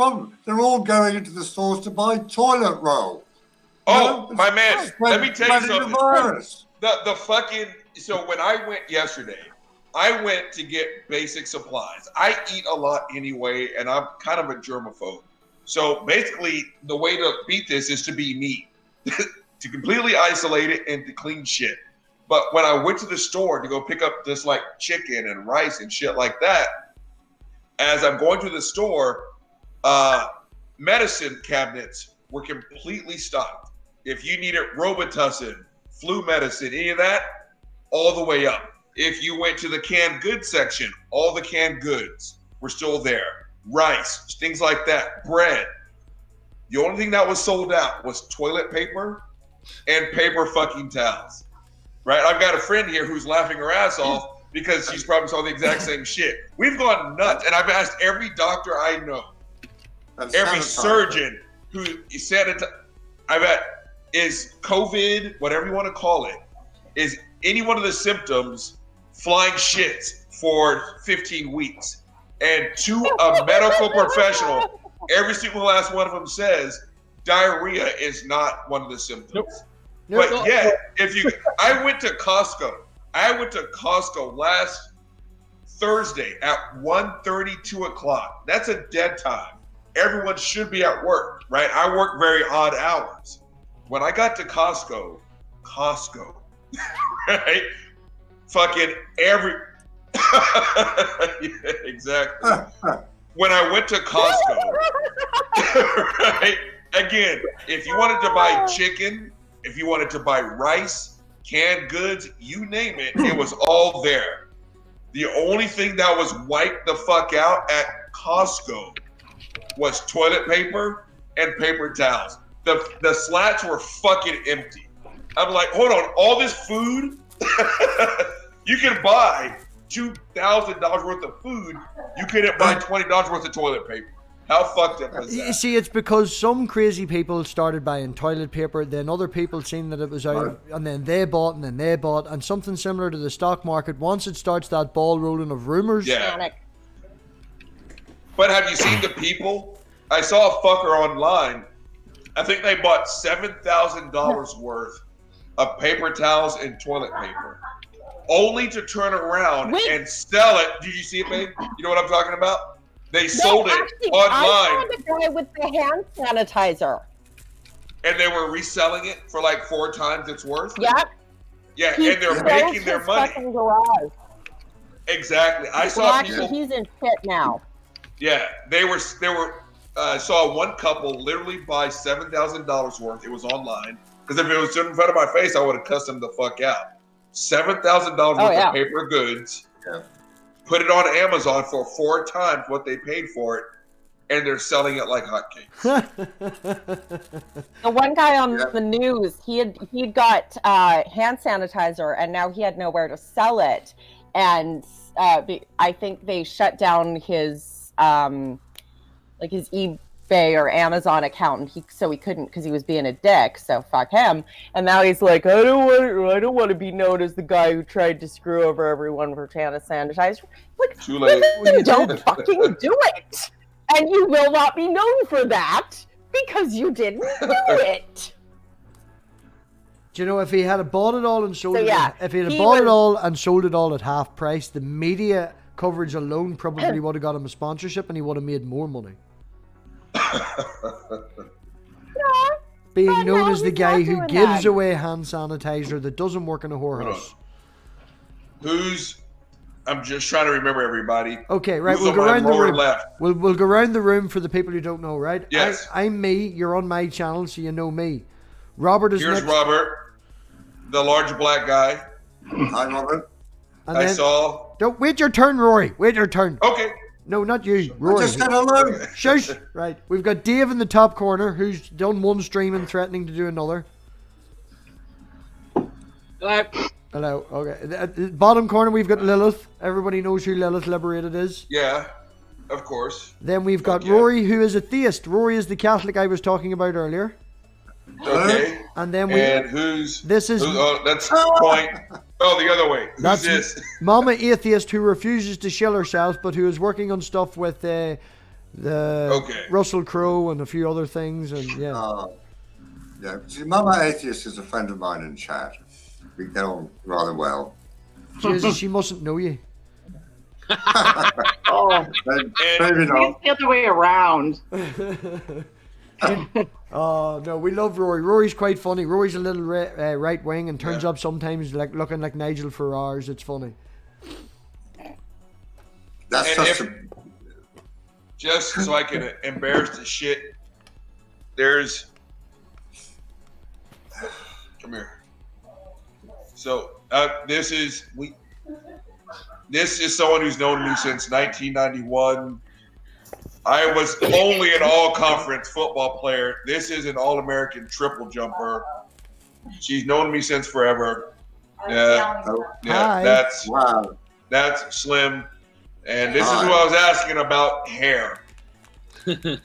problem. They're all going into the stores to buy toilet roll. Oh, my man, let me tell you something. The fucking, so when I went yesterday, I went to get basic supplies. I eat a lot anyway, and I'm kind of a germaphobe. So basically, the way to beat this is to be me, to completely isolate it and to clean shit. But when I went to the store to go pick up this like chicken and rice and shit like that, as I'm going to the store, medicine cabinets were completely stocked. If you needed Robitussin, flu medicine, any of that, all the way up. If you went to the canned goods section, all the canned goods were still there. Rice, things like that, bread. The only thing that was sold out was toilet paper and paper fucking towels. Right? I've got a friend here who's laughing her ass off because she's probably saw the exact same shit. We've gone nuts, and I've asked every doctor I know, every surgeon who said it. I've had, is COVID, whatever you want to call it, is any one of the symptoms flying shits for 15 weeks? And to a medical professional, every single last one of them says diarrhea is not one of the symptoms. But yet, I went to Costco. I went to Costco last Thursday at 1:30, 2 o'clock. That's a dead time. Everyone should be at work, right? I work very odd hours. When I got to Costco, right? Fucking every, yeah, exactly. When I went to Costco, right? Again, if you wanted to buy chicken, if you wanted to buy rice, canned goods, you name it, it was all there. The only thing that was wiped the fuck out at Costco was toilet paper and paper towels. The slats were fucking empty. I'm like, hold on, all this food? You can buy $2,000 worth of food. You couldn't buy $20 worth of toilet paper. How fucked up is that? You see, it's because some crazy people started buying toilet paper, then other people seen that it was out, and then they bought, and something similar to the stock market. Once it starts that ball rolling of rumors. Yeah. But have you seen the people? I saw a fucker online. I think they bought $7,000 worth of paper towels and toilet paper, only to turn around and sell it. Did you see it, babe? You know what I'm talking about? They sold it online. I saw the guy with the hand sanitizer. And they were reselling it for like 4 times its worth? Yep. Yeah, and they're making their money. Exactly. I saw people. He's in shit now. Yeah, they were. I saw one couple literally buy $7,000 worth. It was online because if it was in front of my face, I would have cussed them the fuck out. $7,000 worth of paper goods. Yeah. Put it on Amazon for 4 times what they paid for it, and they're selling it like hotcakes. The one guy on the news, he'd got hand sanitizer, and now he had nowhere to sell it, and I think they shut down his his eBay or Amazon account, and so he couldn't because he was being a dick. So fuck him. And now he's like, I don't want to be known as the guy who tried to screw over everyone for hand sanitizer. Like, too late. Then don't fucking do it. And you will not be known for that because you didn't do it. Do you know, if he had bought it all and sold it, if he had bought it all and sold it all at half price, the media coverage alone probably would have got him a sponsorship, and he would have made more money. Being known as the guy who gives away hand sanitizer that doesn't work in a whorehouse. I'm just trying to remember everybody. Okay, right. We'll go around the room. We'll go around the room for the people who don't know, right? Yes. I'm me. You're on my channel, so you know me. Robert is Here's Robert, the large black guy. Hi, Robert. And Don't wait your turn, Rory. Wait your turn. Okay. No, not you, Rory. I just said hello. Shush. Right. We've got Dave in the top corner, who's done one stream and threatening to do another. Hello. Hello. Okay. At the bottom corner, we've got Lilith. Everybody knows who Lilith Liberated is. Yeah, of course. Then we've got Rory, who is a theist. Rory is the Catholic I was talking about earlier. Okay. And then who's this is that's point. Oh, the other way. Who's this? Mama Atheist, who refuses to shill herself, but who is working on stuff with Okay. Russell Crowe and a few other things, and yeah. Yeah. See, Mama Atheist is a friend of mine in chat. We get on rather well. Jesus, she mustn't know you. Oh, Maybe not. it's the other way around. Oh no, we love Rory. Rory's quite funny. Rory's a little right wing and turns up sometimes like looking like Nigel Farage. It's funny. That's just so I can embarrass the shit. There's. Come here. So this is someone who's known me since 1991. I was only an all-conference football player. This is an all-American triple jumper. She's known me since forever. Yeah, Hi. that's Slim. And this is who I was asking about hair.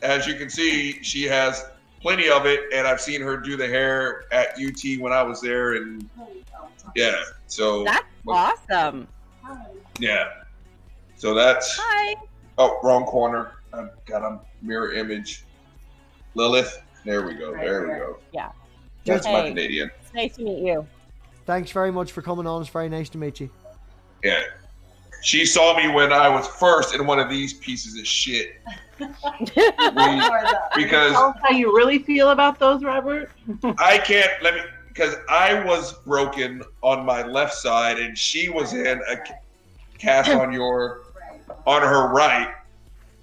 As you can see, she has plenty of it, and I've seen her do the hair at UT when I was there, and yeah, so That's awesome. yeah. So that's Hi. oh, wrong corner. I've got a mirror image. Lilith. There we go. There we go. Yeah. That's my Hey. Canadian. It's nice to meet you. Thanks very much for coming on. It's very nice to meet you. Yeah. She saw me when I was first in one of these pieces of shit. Because Tell us how you really feel about those, Robert. I can't because I was broken on my left side and she was in a cast on her right,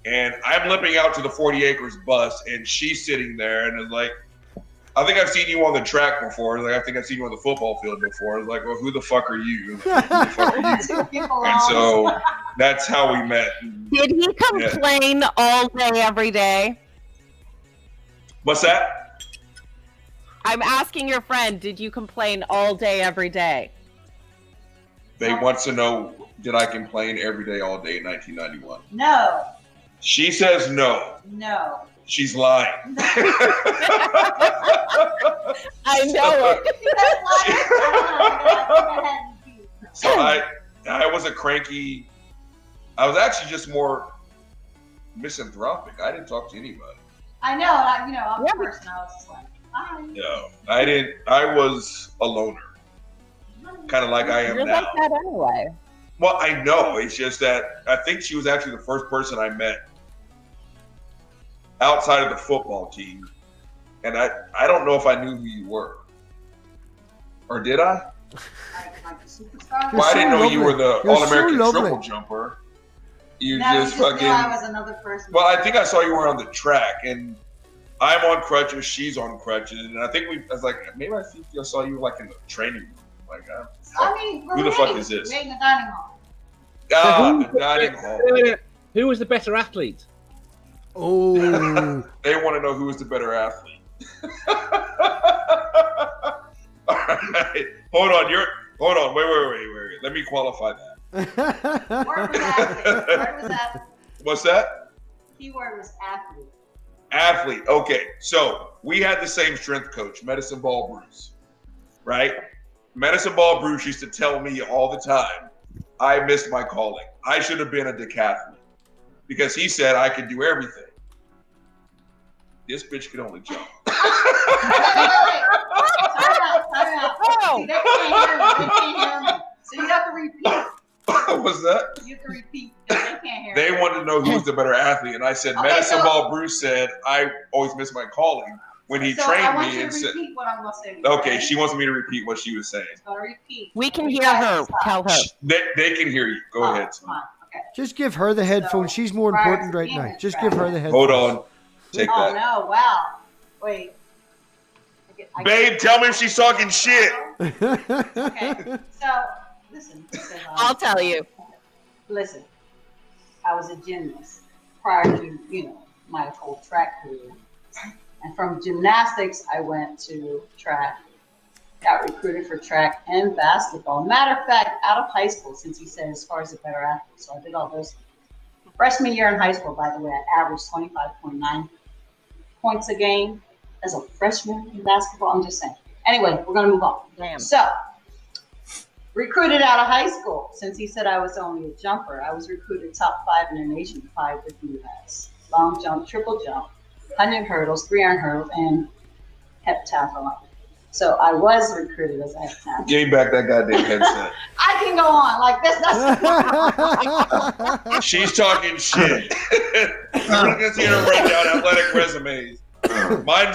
and I'm limping out to the 40 acres bus and she's sitting there and is like, I think I've seen you on the track before. Like, I think I've seen you on the football field before. It's like, well, who the fuck are you? Like, who the fuck are you? And so that's how we met. Did he complain all day, every day? What's that? I'm asking your friend, did you complain all day, every day? They wants to know, did I complain every day, all day in 1991? No. She says no. No. She's lying. I know it. So I was a cranky. I was actually just more misanthropic. I didn't talk to anybody. I know. I'm a person. I was just like, hi. No, I didn't. I was a loner, kind of like I am You're now. like that anyway. Well, I know. It's just that I think she was actually the first person I met outside of the football team, and I don't know if I knew who you were, or did I? Like a superstar. Well, I didn't know you were the You're All-American so lovely. triple jumper. You No, just you fucking. knew I was another person. Well, I think I saw you were on the track, and I'm on crutches, she's on crutches, and I think I was like, maybe I think I saw you like in the training room. Like, who the fuck is this? We're in the dining hall. The dining hall. Who was the better athlete? Oh, They want to know who is the better athlete. All right, hold on. Wait. Let me qualify that. Word was athlete. What's that? Keyword was athlete. Athlete. Okay, so we had the same strength coach, Medicine Ball Bruce, right? Medicine Ball Bruce used to tell me all the time, I missed my calling. I should have been a decathlete because he said I could do everything. This bitch could only jump. Wait. Time out. See, they can't hear me. So you have to repeat. What's that? You have to repeat because they can't hear They me. wanted to know who was the better athlete, and I said, Okay, Medicine so- Ball Bruce said I always miss my calling when he So trained I want me you and to said, repeat what I'm going to say. to you, okay, okay? she wants me to repeat what she was saying. Going to repeat. We can You hear guys her. stop. Tell her. They can hear you. Go Oh, ahead. come on. Okay. just give her the headphones. She's more prior important to right being now. a Just track. give her the headphones. Hold on. Take Oh that. no! Wow. Wait. Babe, tell me if she's talking shit. Okay. So listen. I'll tell you. Listen. I was a gymnast prior to my whole track career, and from gymnastics I went to track. Got recruited for track and basketball. Matter of fact, out of high school, since he said as far as a better athlete, so I did all those. Freshman year in high school, by the way, I averaged 25.9 points a game as a freshman in basketball. I'm just saying. Anyway, we're gonna move on. Damn. So, recruited out of high school, since he said I was only a jumper, I was recruited top 5 in the nation, 5 with the U.S. long jump, triple jump, 100 hurdles, 3 iron hurdles, and heptathlon. So I was recruited as a heptathlon. Give me back that goddamn headset. I can go on like this. That's She's talking shit. We're gonna see her write down athletic resumes. Mine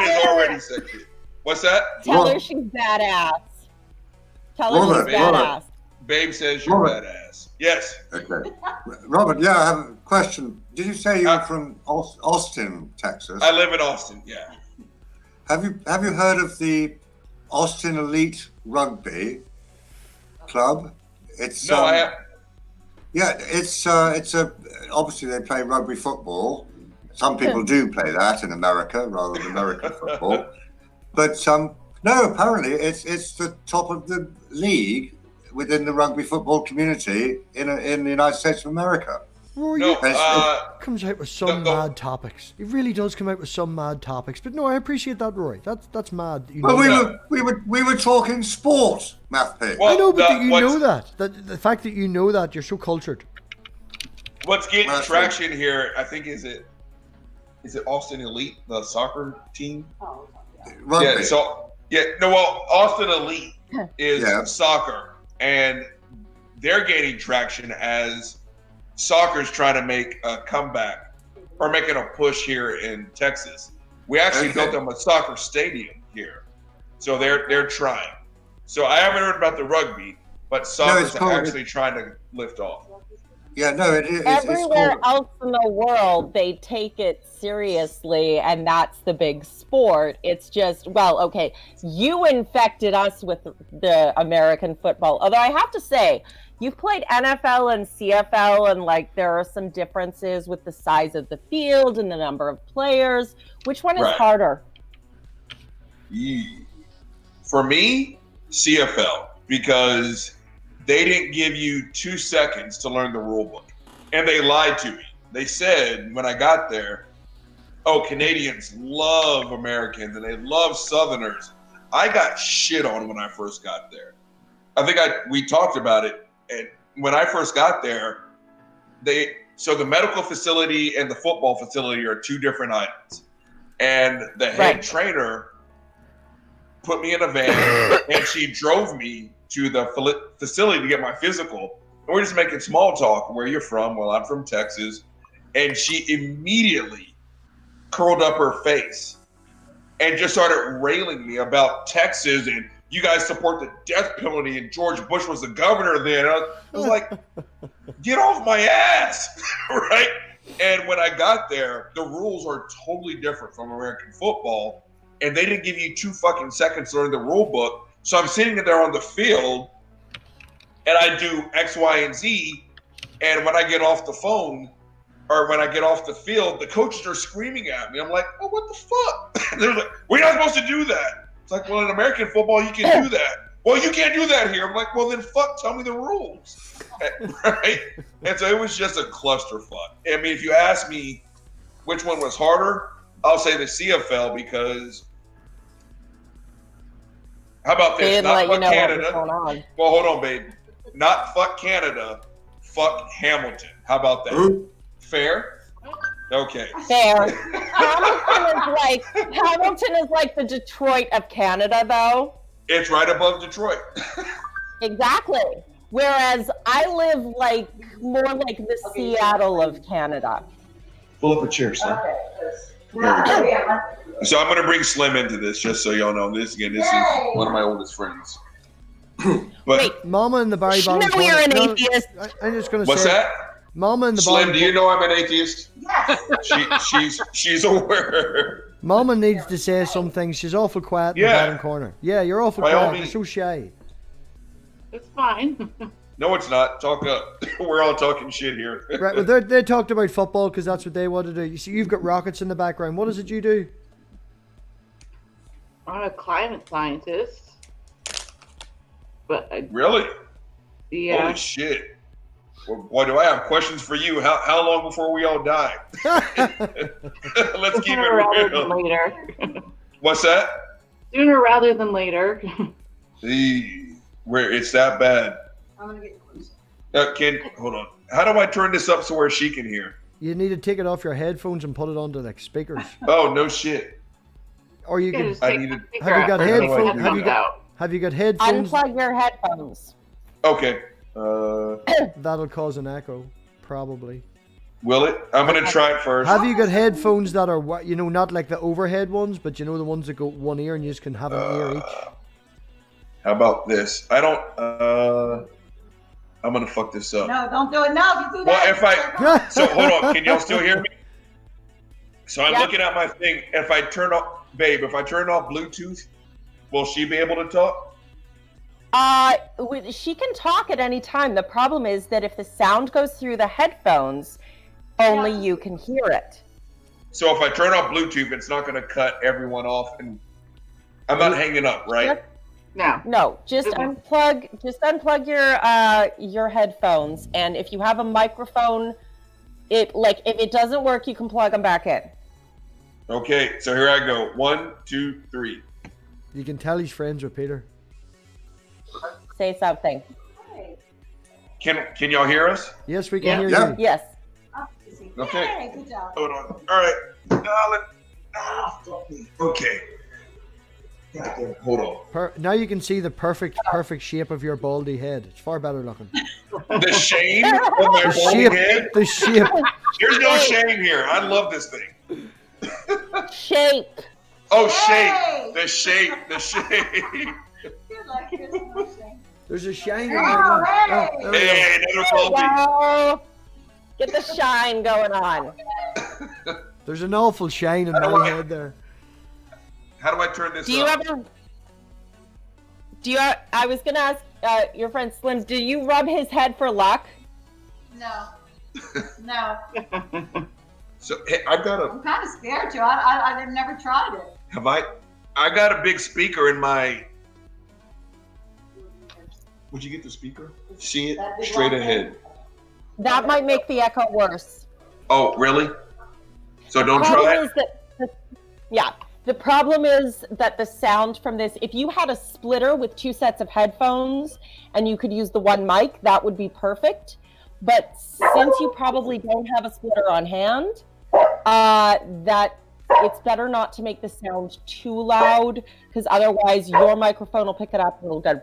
is already sexy. What's that? Tell her she's badass. Tell her Robert, she's badass. Babe says you're Robert. badass. Yes. Okay. Robert, yeah, I have a question. Did you say you're from Austin, Texas? I live in Austin. Yeah. Have you heard of the Austin Elite Rugby Club? It's No, I have. yeah, it's a obviously they play rugby football. Some people do play that in America rather than American football. But no, apparently it's the top of the league within the rugby football community in the United States of America. Rory, No, comes out with some mad topics. It really does come out with some mad topics. But no, I appreciate that, Rory. That's mad. You know Well, we were talking sport, MathPig. Well, I know, but you what's- know that. The fact that you know that, you're so cultured. What's getting Well, traction here, I think, is it Austin Elite, the soccer team? Rugby. Yeah. So Austin Elite is Yeah. soccer, and they're gaining traction as soccer's trying to make a comeback or making a push here in Texas. We actually Okay. built them a soccer stadium here, so they're trying. So I haven't heard about the rugby, but soccer's called- actually trying to lift off. Yeah, no, it's Everywhere called, else in the world, they take it seriously, and that's the big sport. It's just, well, okay, you infected us with the American football. Although I have to say, you've played NFL and CFL, and like there are some differences with the size of the field and the number of players. Which one is Right. harder? For me, CFL, because they didn't give you 2 seconds to learn the rule book. And they lied to me. They said when I got there, oh, Canadians love Americans and they love Southerners. I got shit on when I first got there. I think we talked about it. And when I first got there, so the medical facility and the football facility are 2 different items. And the head trainer put me in a van and she drove me to the facility to get my physical. And we're just making small talk. Where you're from? Well, I'm from Texas. And she immediately curled up her face and just started railing me about Texas and you guys support the death penalty and George Bush was the governor then. I was like, get off my ass, right? And when I got there, the rules are totally different from American football. And they didn't give you 2 fucking seconds to learn the rule book. So I'm sitting there on the field and I do X, Y, and Z. And when I get off the phone or when I get off the field, the coaches are screaming at me. I'm like, oh, what the fuck? They're like, we're not supposed to do that. It's like, well, in American football, you can do that. Well, you can't do that here. I'm like, well, then fuck, tell me the rules. Right? And so it was just a clusterfuck. I mean, if you ask me which one was harder, I'll say the CFL because how about this? Not fuck Canada. Well, hold on, babe. Not fuck Canada, fuck Hamilton. How about that? Ooh. Fair? Okay. Fair. Hamilton is like the Detroit of Canada, though. It's right above Detroit. Exactly. Whereas I live like more like the Seattle of Canada. Pull up a chair, son. So I'm going to bring Slim into this, just so y'all know. This is one of my oldest friends. But Wait, Mama in the Barry no, bottom you're an corner. atheist. I'm just gonna what's say, that? Mama in the Slim, bottom. do you know I'm an atheist? Yes. She's aware. Mama needs to say something. She's awful quiet in the Yeah. bottom corner. Yeah, you're awful By all quiet. You're means. so shy. It's fine. No, it's not. Talk up. We're all talking shit here. Right, well, they talked about football because that's what they want to do. You see, you've got rockets in the background. What is it you do? I'm a climate scientist. But Really? yeah, Holy shit. Well, boy, do I have questions for you. How long before we all die? Let's keep sooner rather it than real. later. What's that? Sooner rather than later. Where it's that bad. I'm gonna get closer. Hold on. How do I turn this up so where she can hear? You need to take it off your headphones and put it onto like speakers. Oh no shit! Or you can. I needed. Have you got How do I do headphones? that? Have you got headphones? Unplug your headphones. Okay. That'll cause an echo, probably. Will it? I'm gonna try it first. Have you got headphones that are, you know, not like the overhead ones, but you know the ones that go one ear and you just can have an ear each? How about this? I don't. I'm gonna fuck this up. No, don't do it now. If you do Well, that, if so hold on. Can y'all still hear me? So I'm Yep. looking at my thing. If I turn off Bluetooth, will she be able to talk? She can talk at any time. The problem is that if the sound goes through the headphones, only you can hear it. So if I turn off Bluetooth, it's not gonna cut everyone off, and I'm not hanging up, right? No, just unplug your headphones, and if you have a microphone, if it doesn't work, you can plug them back in. Okay, so here I go. 1, 2, 3. You can tell he's friends with Peter. Say something. Can y'all hear us? Yes, we can hear Yeah. you. Yes. Okay. Hey, good job. Hold on. All right. Okay. Goddamn, hold on. Now you can see the perfect shape of your baldy head. It's far better looking. The shame of my The bald shape, head. the shape. There's no shame here. I love this thing. Shape. Oh, Yay! shape. The shape. The shape. There's a shine in Oh, there. hey! Oh, there we go. Hey, another baldy. Wow. Get the shine going on. There's an awful shine in How do my I- head there. How do I turn this Do you up? ever? I was gonna ask your friend Slim. Do you rub his head for luck? No. No. So hey, I've got a. I'm kind of scared to. I've never tried it. Have I? I got a big speaker in my. Would you get the speaker? See it straight ahead. That might make the echo worse. Oh, really? So don't Problem try it. is that, yeah. The problem is that the sound from this, if you had a splitter with 2 sets of headphones and you could use the one mic, that would be perfect. But since you probably don't have a splitter on hand, that it's better not to make the sound too loud, because otherwise your microphone will pick it up and it'll go.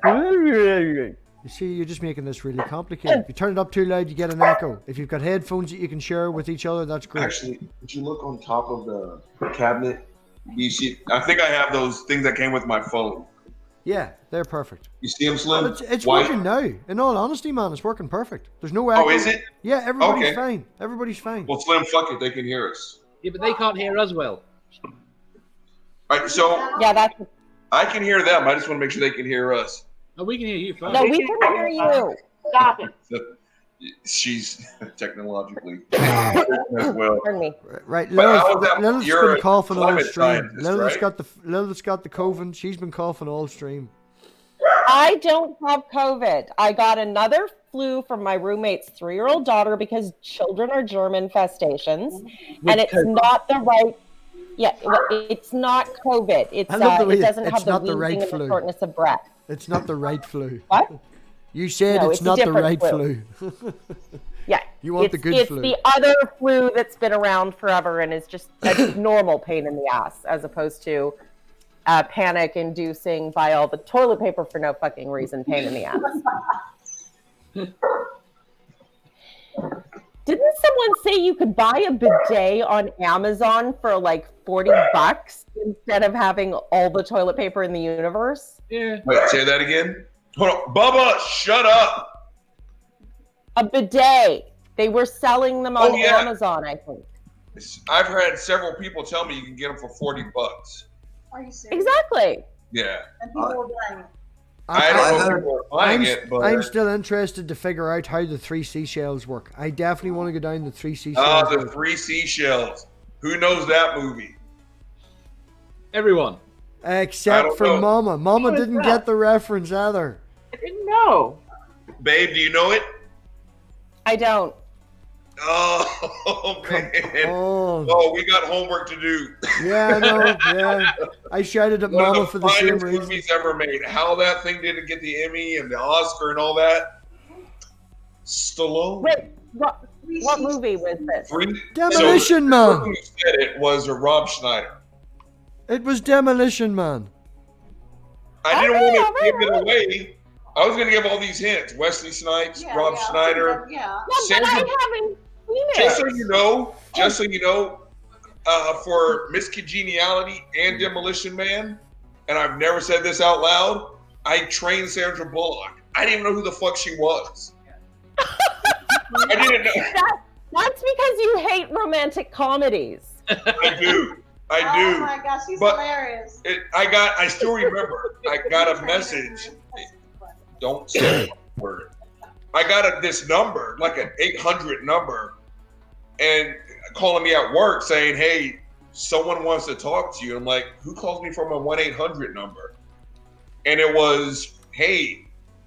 You see, you're just making this really complicated. If you turn it up too loud, you get an echo. If you've got headphones that you can share with each other, that's great. Actually, would you look on top of the cabinet? You see, I think I have those things that came with my phone. Yeah, they're perfect. You see them, Slim? Well, it's White? working now. In all honesty, man, it's working perfect. There's no echo. Oh, is it? Yeah, everybody's Okay. fine. Everybody's fine. Well, Slim, fuck it. They can hear us. Yeah, but they can't hear us well. All right, so Yeah, that's. I can hear them. I just want to make sure they can hear us. Oh, we can hear you fine. No, we can hear you. Stop it. So, she's technologically as well. Pardon me. Right, But how is that- Lilith's you're been a coughing all climate stream. scientist, Lilith's right? Lilith's got the COVID. She's been coughing all stream. I don't have COVID. I got another flu from my roommate's 3-year-old daughter because children are germ infestations, and it's not the right. Yeah, it's not COVID. It's I love the way it doesn't it's have the not the wheezing right and flu. the shortness of breath. It's not the right flu. What? You said No, it's it's a not the different right flu. flu. Yeah, You want the good it's flu. the other flu that's been around forever and is just a normal pain in the ass, as opposed to panic-inducing, buy all the toilet paper for no fucking reason, pain in the ass. Didn't someone say you could buy a bidet on Amazon for like $40 instead of having all the toilet paper in the universe? Yeah. Wait, say that again. Hold on. Bubba, shut up. A bidet. They were selling them on Amazon, I think. I've had several people tell me you can get them for $40. Are you serious? Exactly. Yeah. And people are buying it. I don't know if people are buying it, but I'm still interested to figure out how the 3 seashells work. I definitely want to go down the 3 seashells. the route. 3 seashells. Who knows that movie? Everyone. I Except don't for know. Mama. Mama Who is didn't that? get the reference either. I didn't know. Babe, do you know it? I don't. Oh, man. Oh, Oh, we got homework to do. yeah, I know. Yeah, I shouted at One Mama of for the the same finest reason. movies ever made. How that thing didn't get the Emmy and the Oscar and all that. Stallone. Wait, What movie was this? Demolition The Man. person who said it was a Rob Schneider. It was Demolition Man. I didn't Okay, want to give alright. it away. I was going to give all these hints. Wesley Snipes, Yeah, Rob yeah, Schneider. Yeah. Yeah, but Sandra- I haven't seen it. Just so you know, for Miss Congeniality and Demolition Man, and I've never said this out loud, I trained Sandra Bullock. I didn't even know who the fuck she was. I didn't know. That's because you hate romantic comedies. I do. Oh my gosh, she's But hilarious. I still remember. I got a message. Don't say the word. I got this number, like an 800 number, and calling me at work saying, "Hey, someone wants to talk to you." I'm like, "Who calls me from a 1-800 number?" And it was, "Hey,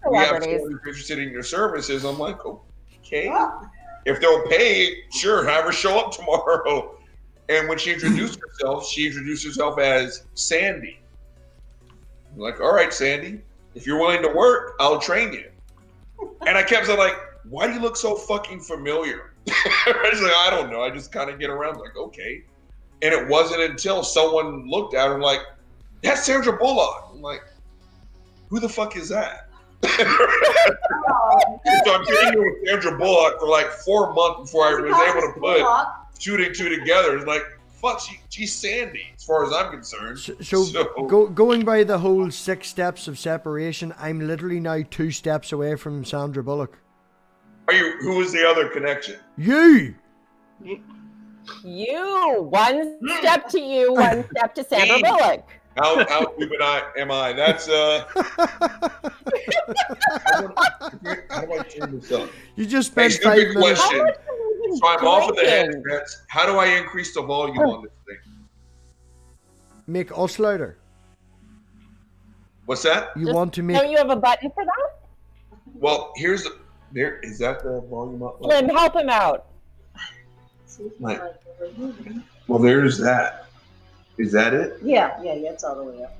we have Celebrities. someone who's interested in your services." I'm like, "Okay, Oh, if they'll pay, sure, have her show up tomorrow." And when she introduced herself as Sandy. I'm like, "All right, Sandy, if you're willing to work, I'll train you." And I kept saying, like, "Why do you look so fucking familiar?" I was like, "I don't know. I just kind of get around." Like, okay. And it wasn't until someone looked at her and like, "That's Sandra Bullock." I'm like, "Who the fuck is that?" So I'm dealing with Sandra Bullock for like 4 months before I was able to put two and two together. It's like, fuck, she's Sandy, as far as I'm concerned. Going by the whole 6 steps of separation, I'm literally now 2 steps away from Sandra Bullock. Who is the other connection? You! You. One step to you, one step to Sandra Bullock. How stupid am I? That's how do I turn this up? You just Hey, spent 5 stupid minutes. question. So I'm off of the drinking? headsets. How do I increase the volume on this thing? Make us louder. What's that? You Just- want to make... Don't you have a button for that? Well, there is that the volume up? Slim, help him out. Right. Well, there's that. Is that it? Yeah, it's all the way up.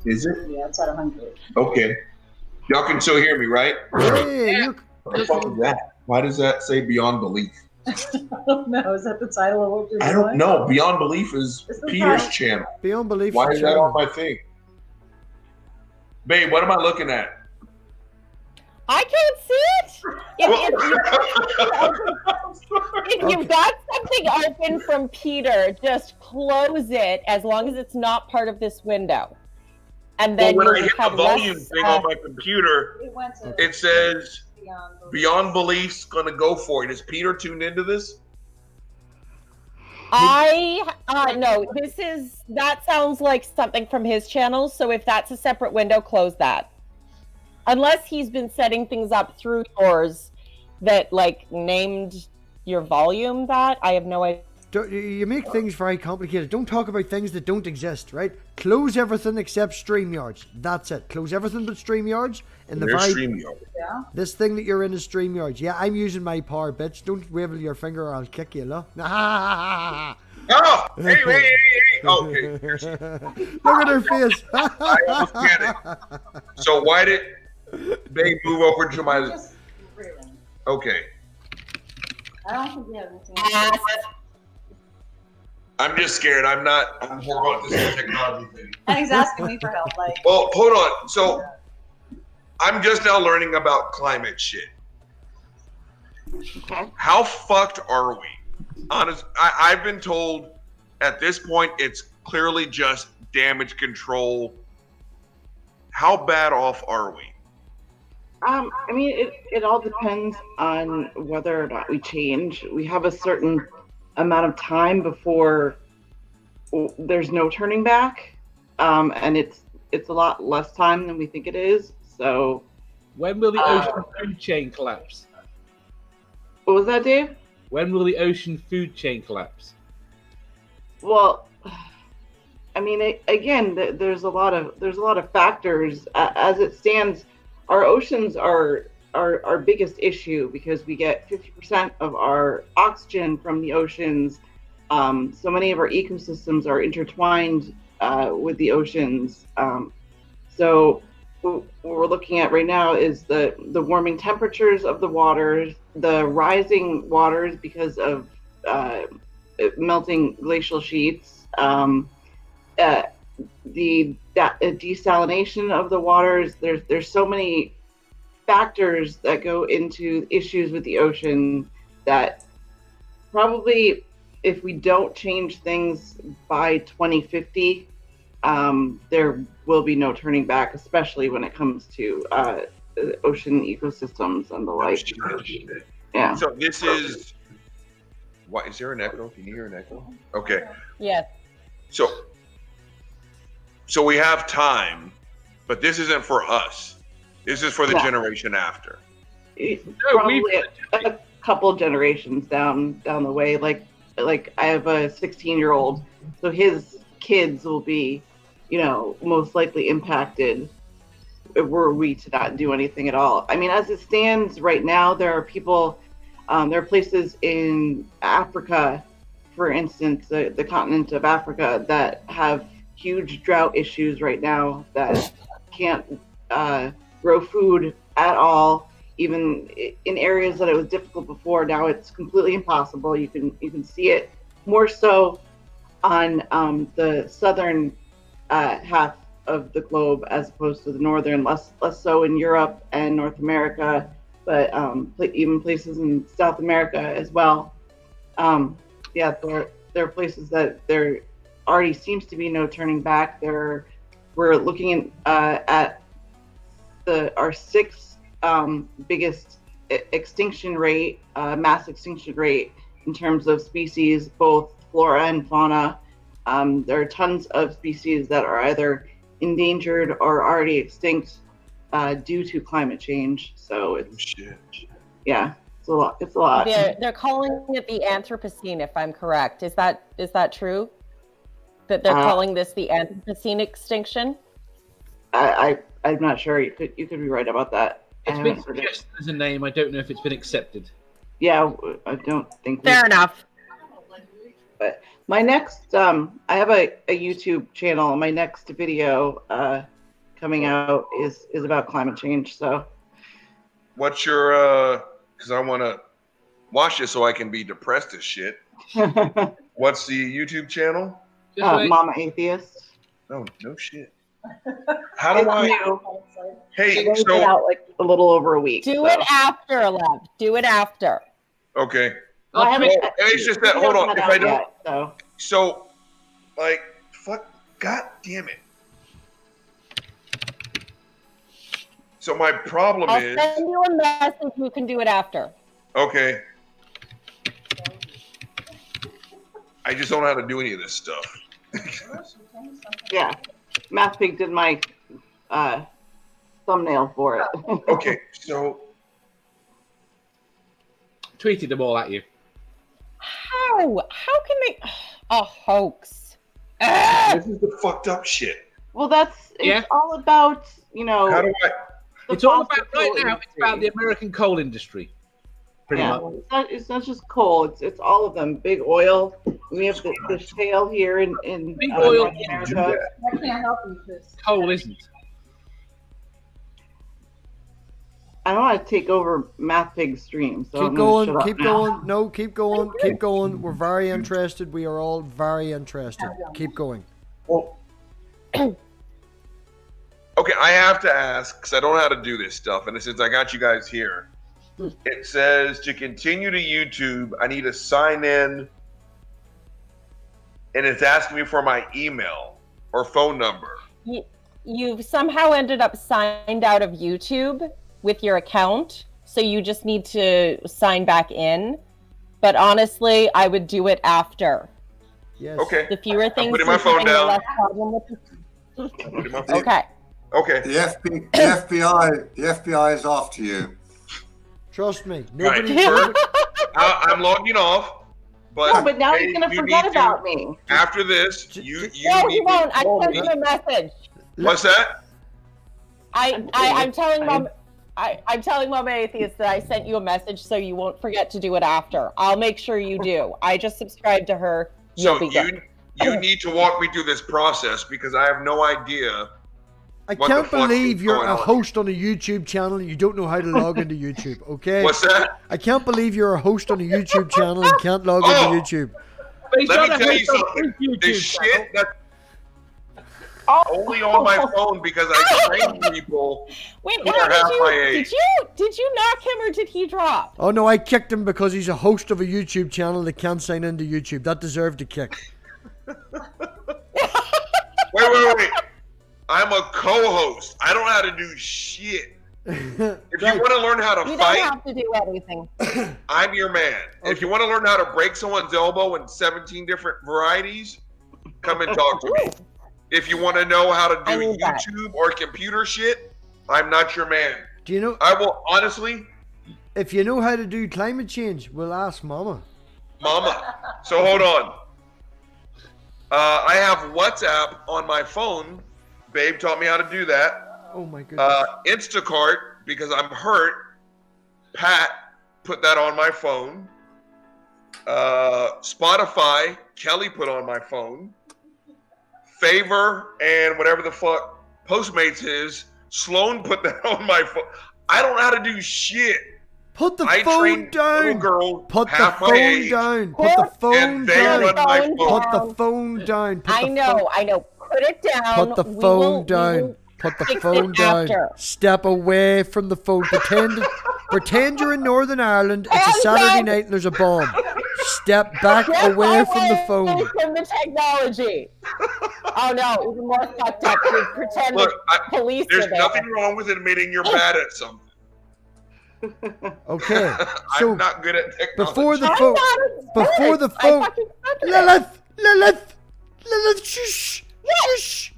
Is it? Yeah, it's at 100. Okay. Y'all can still hear me, right? Hey, look. What the fuck is that? Why does that say Beyond Belief? I don't know. Is that the title of what you're I don't know. Beyond Belief is It's the Peter's title. channel. Beyond belief. Why is that channel. on my thing? Babe, what am I looking at? I can't see it. If you've got something open from Peter, just close it as long as it's not part of this window. And then Well, when I you'll hit the have volume less, thing on my computer, It went to it says Beyond. Beyond Belief's gonna go for it. Is Peter tuned into this? no, that sounds like something from his channel. So if that's a separate window, close that. Unless he's been setting things up through yours that like named your volume that, I have no idea. You make things very complicated. Don't talk about things that don't exist, right? Close everything except StreamYards. That's it. Close everything but StreamYards. And There's StreamYard. Yeah. This thing that you're in is StreamYards. Yeah, I'm using my power, bitch. Don't wiggle your finger or I'll kick you, look. Oh, hey. Okay. Look at her face. I almost get it. So why did Babe move over to my? Just really. Okay. I don't think we have anything. I'm just scared. I'm horrible at this technology thing. And he's asking me for help. Like, Well, hold on. So I'm just now learning about climate shit. How fucked are we? Honest, I've been told at this point it's clearly just damage control. How bad off are we? I mean, it all depends on whether or not we change. We have a certain amount of time before there's no turning back, and it's a lot less time than we think it is. So, When will the ocean food chain collapse? what was that, Dave? When will the ocean food chain collapse? Well, I mean, again, there's a lot of factors. As it stands, our oceans are our biggest issue because we get 50% of our oxygen from the oceans. So many of our ecosystems are intertwined with the oceans. So what we're looking at right now is the warming temperatures of the waters, the rising waters because of melting glacial sheets, the desalination of the waters. There's so many factors that go into issues with the ocean that probably, if we don't change things by 2050, there will be no turning back, especially when it comes to ocean ecosystems and the like. Yeah. So this is. What is there an echo? Can you hear an echo? Okay. Yes. So we have time, but this isn't for us. This is for the generation after. Probably a couple generations down the way. Like I have a 16-year-old, so his kids will be, most likely impacted were we to not do anything at all. I mean, as it stands right now, there are people, there are places in Africa, for instance, the continent of Africa, that have huge drought issues right now that can't grow food at all. Even in areas that it was difficult before, now it's completely impossible. You can see it more so on the southern half of the globe as opposed to the northern, less so in Europe and North America, but even places in South America as well. There are places that there already seems to be no turning back. We're looking at our sixth biggest extinction rate, mass extinction rate in terms of species, both flora and fauna. There are tons of species that are either endangered or already extinct due to climate change. So it's a lot. It's a lot. They're calling it the Anthropocene, if I'm correct. Is that true? That they're calling this the Anthropocene extinction? I'm not sure. You could be right about that. It's been suggested as a name. I don't know if it's been accepted. Yeah, I don't think. Fair enough. But my next, I have a YouTube channel. My next video coming out is about climate change. So, what's your? Because I want to watch this so I can be depressed as shit. What's the YouTube channel? Mama Atheist. Oh, no shit. How do I? Hey, so out like a little over a week. Do it after, love. Do it after. Okay. Well, it's just that. Hold on. If I don't. Yet, so, like, fuck. God damn it. So my problem is. I'll send you a message. You can do it after. Okay. I just don't know how to do any of this stuff. Yeah, MathPig did my thumbnail for it. Okay, so tweeted them all at you. How can they? A hoax. This is the fucked up shit. Well, it's all about, How do I? It's all about right now. It's about the American coal industry. Pretty much. It's not just coal. It's all of them. Big oil. We have the shale here in big oil North America. I can't help you, Chris. Coal isn't. I don't want to take over MathPig's stream. So keep going. Keep going. No, keep going. Keep going. We're very interested. We are all very interested. Keep going. Well, okay, I have to ask because I don't know how to do this stuff, and since I got you guys here. It says to continue to YouTube, I need to sign in, and it's asking me for my email or phone number. You've somehow ended up signed out of YouTube with your account, so you just need to sign back in. But honestly, I would do it after. Yes. Okay. The fewer things. I'm putting my phone down. The less problem with it. Okay. Okay. The FBI is after you. Trust me. Nobody. Right. I'm logging off. But now he's gonna forget about me. After this, you no, he won't. I sent you a message. What's that? I'm telling Mom. I'm telling Mama Atheist that I sent you a message so you won't forget to do it after. I'll make sure you do. I just subscribed to her. So you need to walk me through this process because I have no idea I what the can't fuck believe is you're going a on. host on a YouTube channel and you don't know how to log into YouTube, okay? What's that? I can't believe you're a host on a YouTube channel and can't log Oh! into YouTube. But he's Let not me a tell you host on something. his The YouTube channel. shit that's only on my phone because I train people Wait, who how are half my did age. you knock him or did he drop? Oh no, I kicked him because he's a host of a YouTube channel that can't sign into YouTube. That deserved a kick. Wait. I'm a co-host. I don't know how to do shit. If you want to learn how to You don't fight, have to do anything. I'm your man. If you want to learn how to break someone's elbow in 17 different varieties, come and talk to me. If you want to know how to I do need that. YouTube or computer shit, I'm not your man. Do you know I will honestly, if you know how to do climate change, we'll ask Mama. mama. So hold on. I have WhatsApp on my phone. Babe taught me how to do that. Oh my goodness. Instacart, because I'm hurt. Pat put that on my phone. Spotify, Kelly put on my phone. Favor and whatever the fuck Postmates is, Sloan put that on my phone. I don't know how to do shit. Put the I phone train little down. girls Put the half my phone age, down. Put the phone and they down. run my Phone phone. Put the phone down. Put I the know. Put it down. Put the We phone will- we down. will Put the fix phone it down. after. Step away from the phone. Pretend you're in Northern Ireland. It's a Hands Saturday up. night and there's a bomb. Step back Get away from the phone. From the technology. Oh no, even more fucked up. You pretend Look, the police there's are there. nothing wrong with admitting you're bad at something. Okay. So I'm not good at technology. before the I'm phone, not as before good. the I phone, fucking suck at it. Lilith, shush, shush.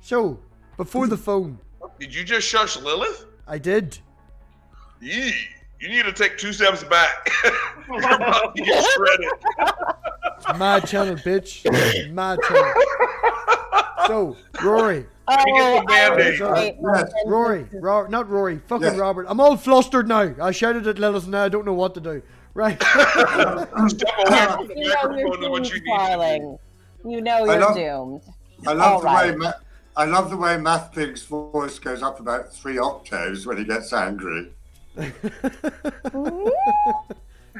So before the phone, Did you just shush Lilith? I did. Yee. You need to take 2 steps back. You're about to get shredded. Mad channel, bitch. Mad channel. So Rory, me get the Band-Aid. Rory, not Rory, fucking Yes. Robert. I'm all flustered now. I shouted at Lilith and now I don't know what to do. Right. Step away from the You know microphone is you're what doomed, you need to do. darling. You know I you're love- doomed. I love the Alright. way I love the way MathPig's voice goes up about 3 octaves when he gets angry.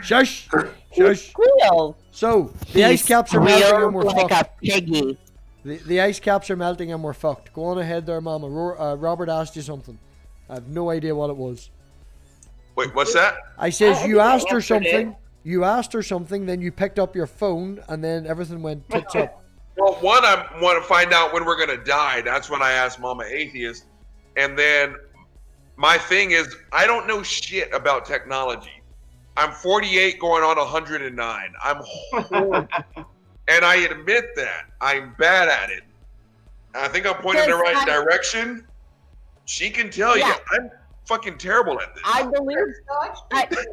Shush, shush. Squeal. So the ice caps are melting and we're like fucked. a piggy. The ice caps are melting and we're fucked. Go on ahead there, Mama. Robert asked you something. I have no idea what it was. Wait, what's that? I says I you think I asked her answered it. something. You asked her something, then you picked up your phone, and then everything went tits up. Well, one, I want to find out when we're going to die. That's when I asked Mama Atheist. And then my thing is, I don't know shit about technology. I'm 48 going on 109. I'm horrible. And I admit that. I'm bad at it. I think I'm pointing in the right direction. She can tell you, Yeah. I'm fucking terrible at this. I believe.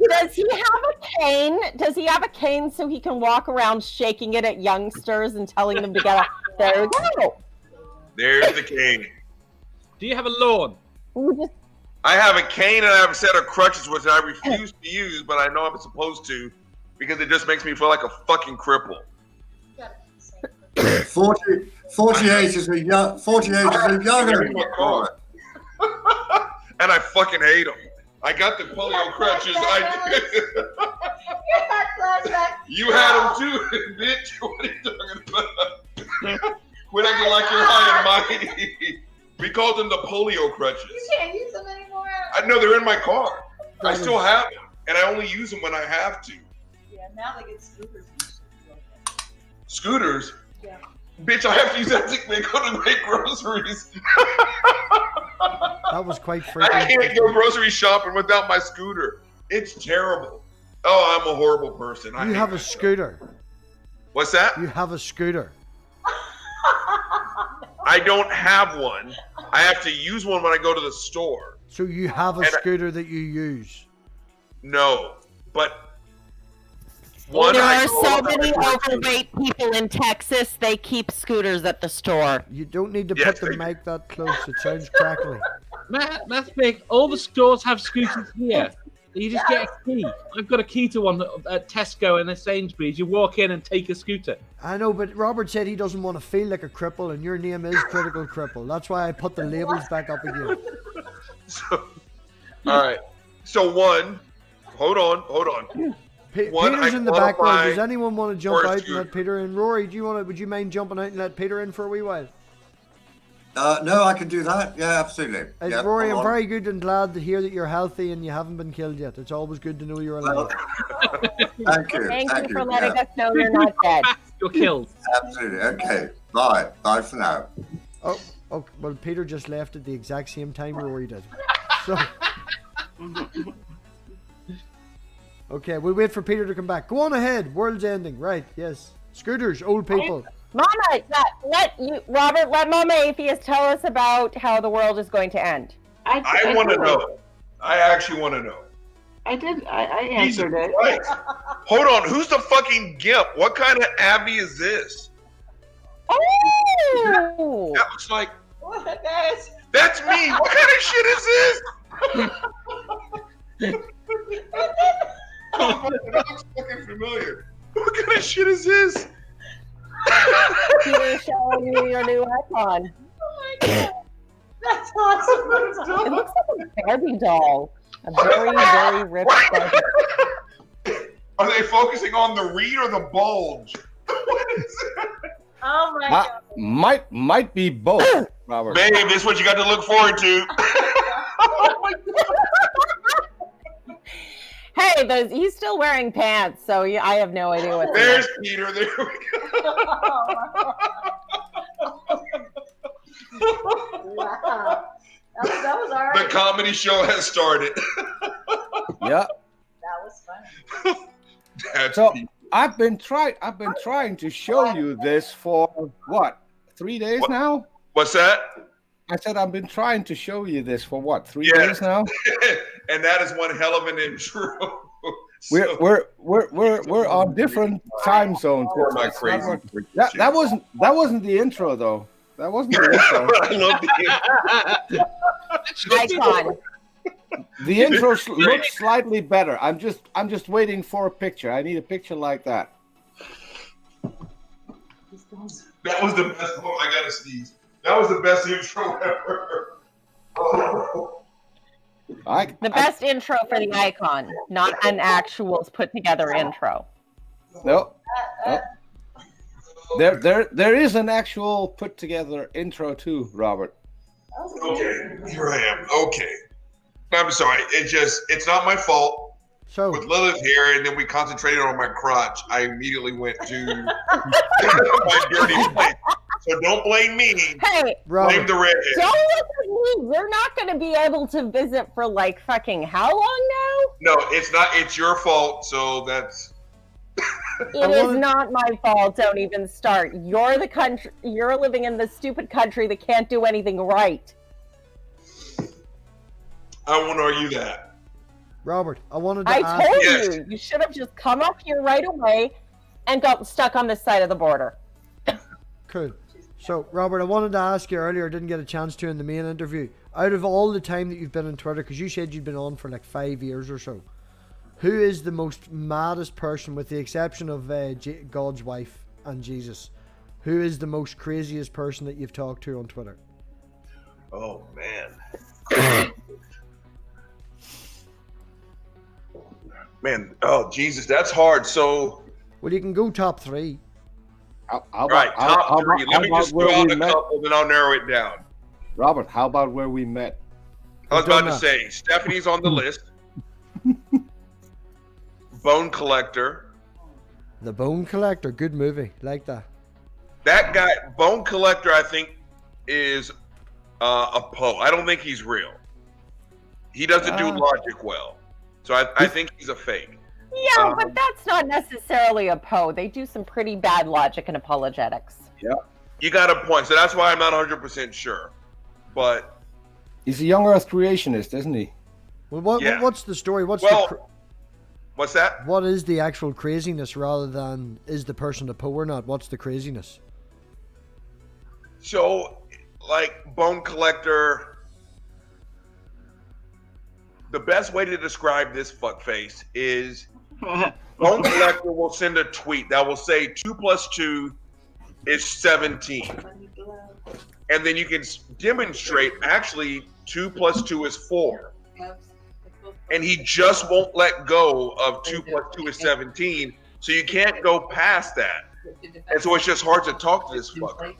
Does he have a cane? Does he have a cane so he can walk around shaking it at youngsters and telling them to get up? There you go. There's the cane. Do you have a lawn? We just- I have a cane and I have a set of crutches, which I refuse to use, but I know I'm supposed to because it just makes me feel like a fucking cripple. 48 is a young 48 car. And I fucking hate them. I got the polio crutches. You had them too, bitch. What are you talking about? Quit acting like you're high and mighty. We called them the polio crutches. You can't use them anymore. I know they're in my car. I still have them, and I only use them when I have to. Yeah, now they get scooters. Scooters? Yeah. Bitch, I have to use that to go to make groceries. That was quite I freaking. can't go grocery shopping without my scooter. It's terrible. Oh, I'm a horrible person. I You hate have a myself. scooter. What's that? You have a scooter. I don't have one. I have to use one when I go to the store. So you have a And scooter that you use. No, but one. There I are go so up many and- overweight people in Texas. They keep scooters at the store. You don't need to Yes, put the they do. mic that close. It sounds crackly. MathPig, all the stores have scooters here. You just get a key. I've got a key to one at Tesco and a Sainsbury's. You walk in and take a scooter. I know, but Robert said he doesn't want to feel like a cripple, and your name is Critical Cripple. That's why I put the labels back up again. So, all right. So one, hold on. Peter's in the background. Does anyone want to jump or out and two. let Peter in? Rory, would you mind jumping out and let Peter in for a wee while? No, I can do that. Yeah, absolutely. Yeah, Rory, come I'm on. very good and glad to hear that you're healthy and you haven't been killed yet. It's always good to know you're alive. Thank you. Thank you for yeah. letting us know you're not dead. You're killed. Absolutely. Okay. Bye. Bye for now. Oh, well, Peter just left at the exact same time Rory did. So, okay, we'll wait for Peter to come back. Go on ahead. World's ending. Right, yes. Scooters, old people. Mama, Robert, let Mama Atheist tell us about how the world is going to end. I want to know. I actually want to know. I did. I answered it. Christ. Hold on. Who's the fucking gimp? What kind of Abby is this? Oh! That looks like. What, guys? That's me. What kind of shit is this? That looks fucking familiar. What kind of shit is this? Peter showing you your new icon. Oh my god. That's awesome. It looks like a Barbie doll. A very, very rich Barbie. Are they focusing on the reed or the bulge? What is that? Oh my god. Might be both, Robert. Babe, this is what you got to look forward to. Hey, he's still wearing pants, so I have no idea what. There's Peter. There we go. Wow. That was all The right. comedy show has started. Yeah. That was funny. That's So Peter. I've been trying to show you this for what? 3 days What? now? What's that? I said I've been trying to show you this for what? 3 Yeah. days now? And that is one hell of an intro. We're on different time zones. Or my It's not crazy. what- That wasn't the intro though. That wasn't the intro. I love the Icon. The intro looks slightly better. I'm just waiting for a picture. I need a picture like that. That was the best. Oh, I gotta sneeze. That was the best intro ever. Oh. The best intro for the icon, not an actual put together intro. No. There is an actual put together intro too, Robert. Okay, here I am. Okay. I'm sorry. It's not my fault. So, With Lilith here, and then we concentrated on my crotch, I immediately went to my dirty place. So don't blame me. Hey, Blame Robert, the redhead. don't look at me. You're not going to be able to visit for like fucking how long now? No, it's not. It's your fault. So that's. It is not my fault. Don't even start. You're the country. You're living in the stupid country that can't do anything right. I won't argue that. Robert, I wanted to I ask. told Yes. you. You should have just come up here right away and got stuck on this side of the border. Cool. So, Robert, I wanted to ask you earlier, I didn't get a chance to in the main interview. Out of all the time that you've been on Twitter, because you said you'd been on for like 5 years or so, who is the most maddest person, with the exception of God's wife and Jesus? Who is the most craziest person that you've talked to on Twitter? Oh man. Man, oh Jesus, that's hard. So, Well, you can go top three. How all right, top three. Let me just throw out a couple, then I'll narrow it down. Robert, how about where we met? I was We've done about to that. say, Stephanie's on the list. Bone Collector. The Bone Collector, good movie, like that. That guy, Bone Collector, I think is a Poe. I don't think he's real. He doesn't do logic well. So I think he's a fake. Yeah, but that's not necessarily a Poe. They do some pretty bad logic and apologetics. Yeah. You got a point. So that's why I'm not 100% sure. But He's a young Earth creationist, isn't he? Well, Yeah. what's the story? what's that? What is the actual craziness rather than is the person a Poe or not? What's the craziness? So, like Bone Collector, the best way to describe this fuckface is Bone Collector will send a tweet that will say 2 + 2 is 17. And then you can demonstrate actually 2 + 2 is 4. And he just won't let go of 2 + 2 is 17. So you can't go past that. And so it's just hard to talk to this fucker.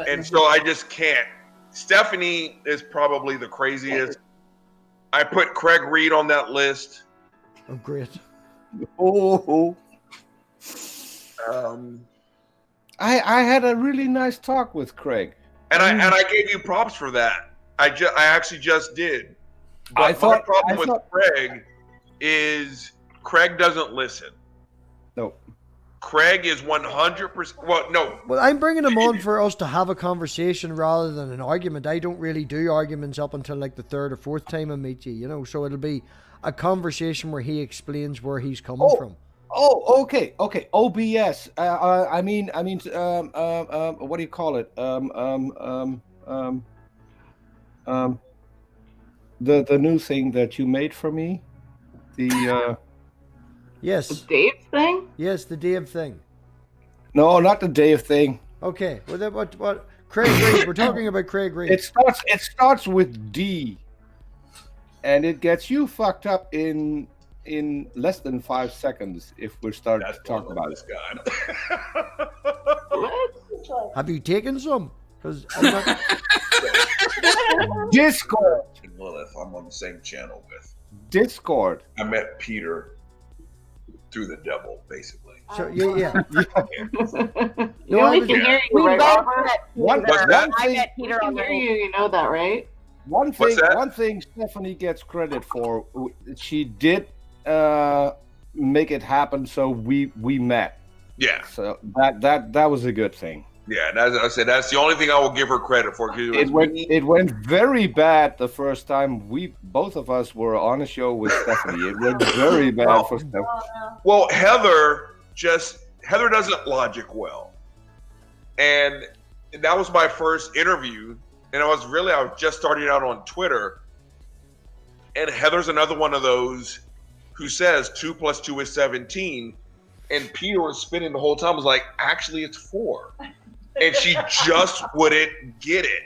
And so I just can't. Stephanie is probably the craziest. I put Craig Reid on that list. Oh, great. Oh. I had a really nice talk with Craig. And I gave you props for that. I actually just did. But my problem with Craig is Craig doesn't listen. No. Craig is 100%. Well, no. Well, I'm bringing him on for us to have a conversation rather than an argument. I don't really do arguments up until like the third or fourth time I meet you, you know. So it'll be a conversation where he explains where he's coming from. Oh, okay. OBS. I mean, what do you call it? The new thing that you made for me. Yes. The Dave thing? Yes, the Dave thing. No, not the Dave thing. Okay. Well, then what? Craig Reid. We're talking about Craig Reid. It starts with D, and it gets you fucked up in less than 5 seconds if we're starting to talk about this it. guy. Have you taken some? Because I'm not... Discord. Lilith, I'm on the same channel with. Discord. I met Peter through the devil, basically. So yeah. We only can hear you, right, Robert? I met Peter on hear you. You know that, right? One thing Stephanie gets credit for, she did make it happen, so we met. Yeah. So that was a good thing. Yeah, and as I said, that's the only thing I will give her credit for. It went very bad the first time both of us were on a show with Stephanie. It went very bad for Stephanie. Well, Heather doesn't logic well, and that was my first interview, and I was just starting out on Twitter, and Heather's another one of those who says 2 + 2 is 17, and Peter was spinning the whole time. Was like, actually, it's 4. And she just wouldn't get it.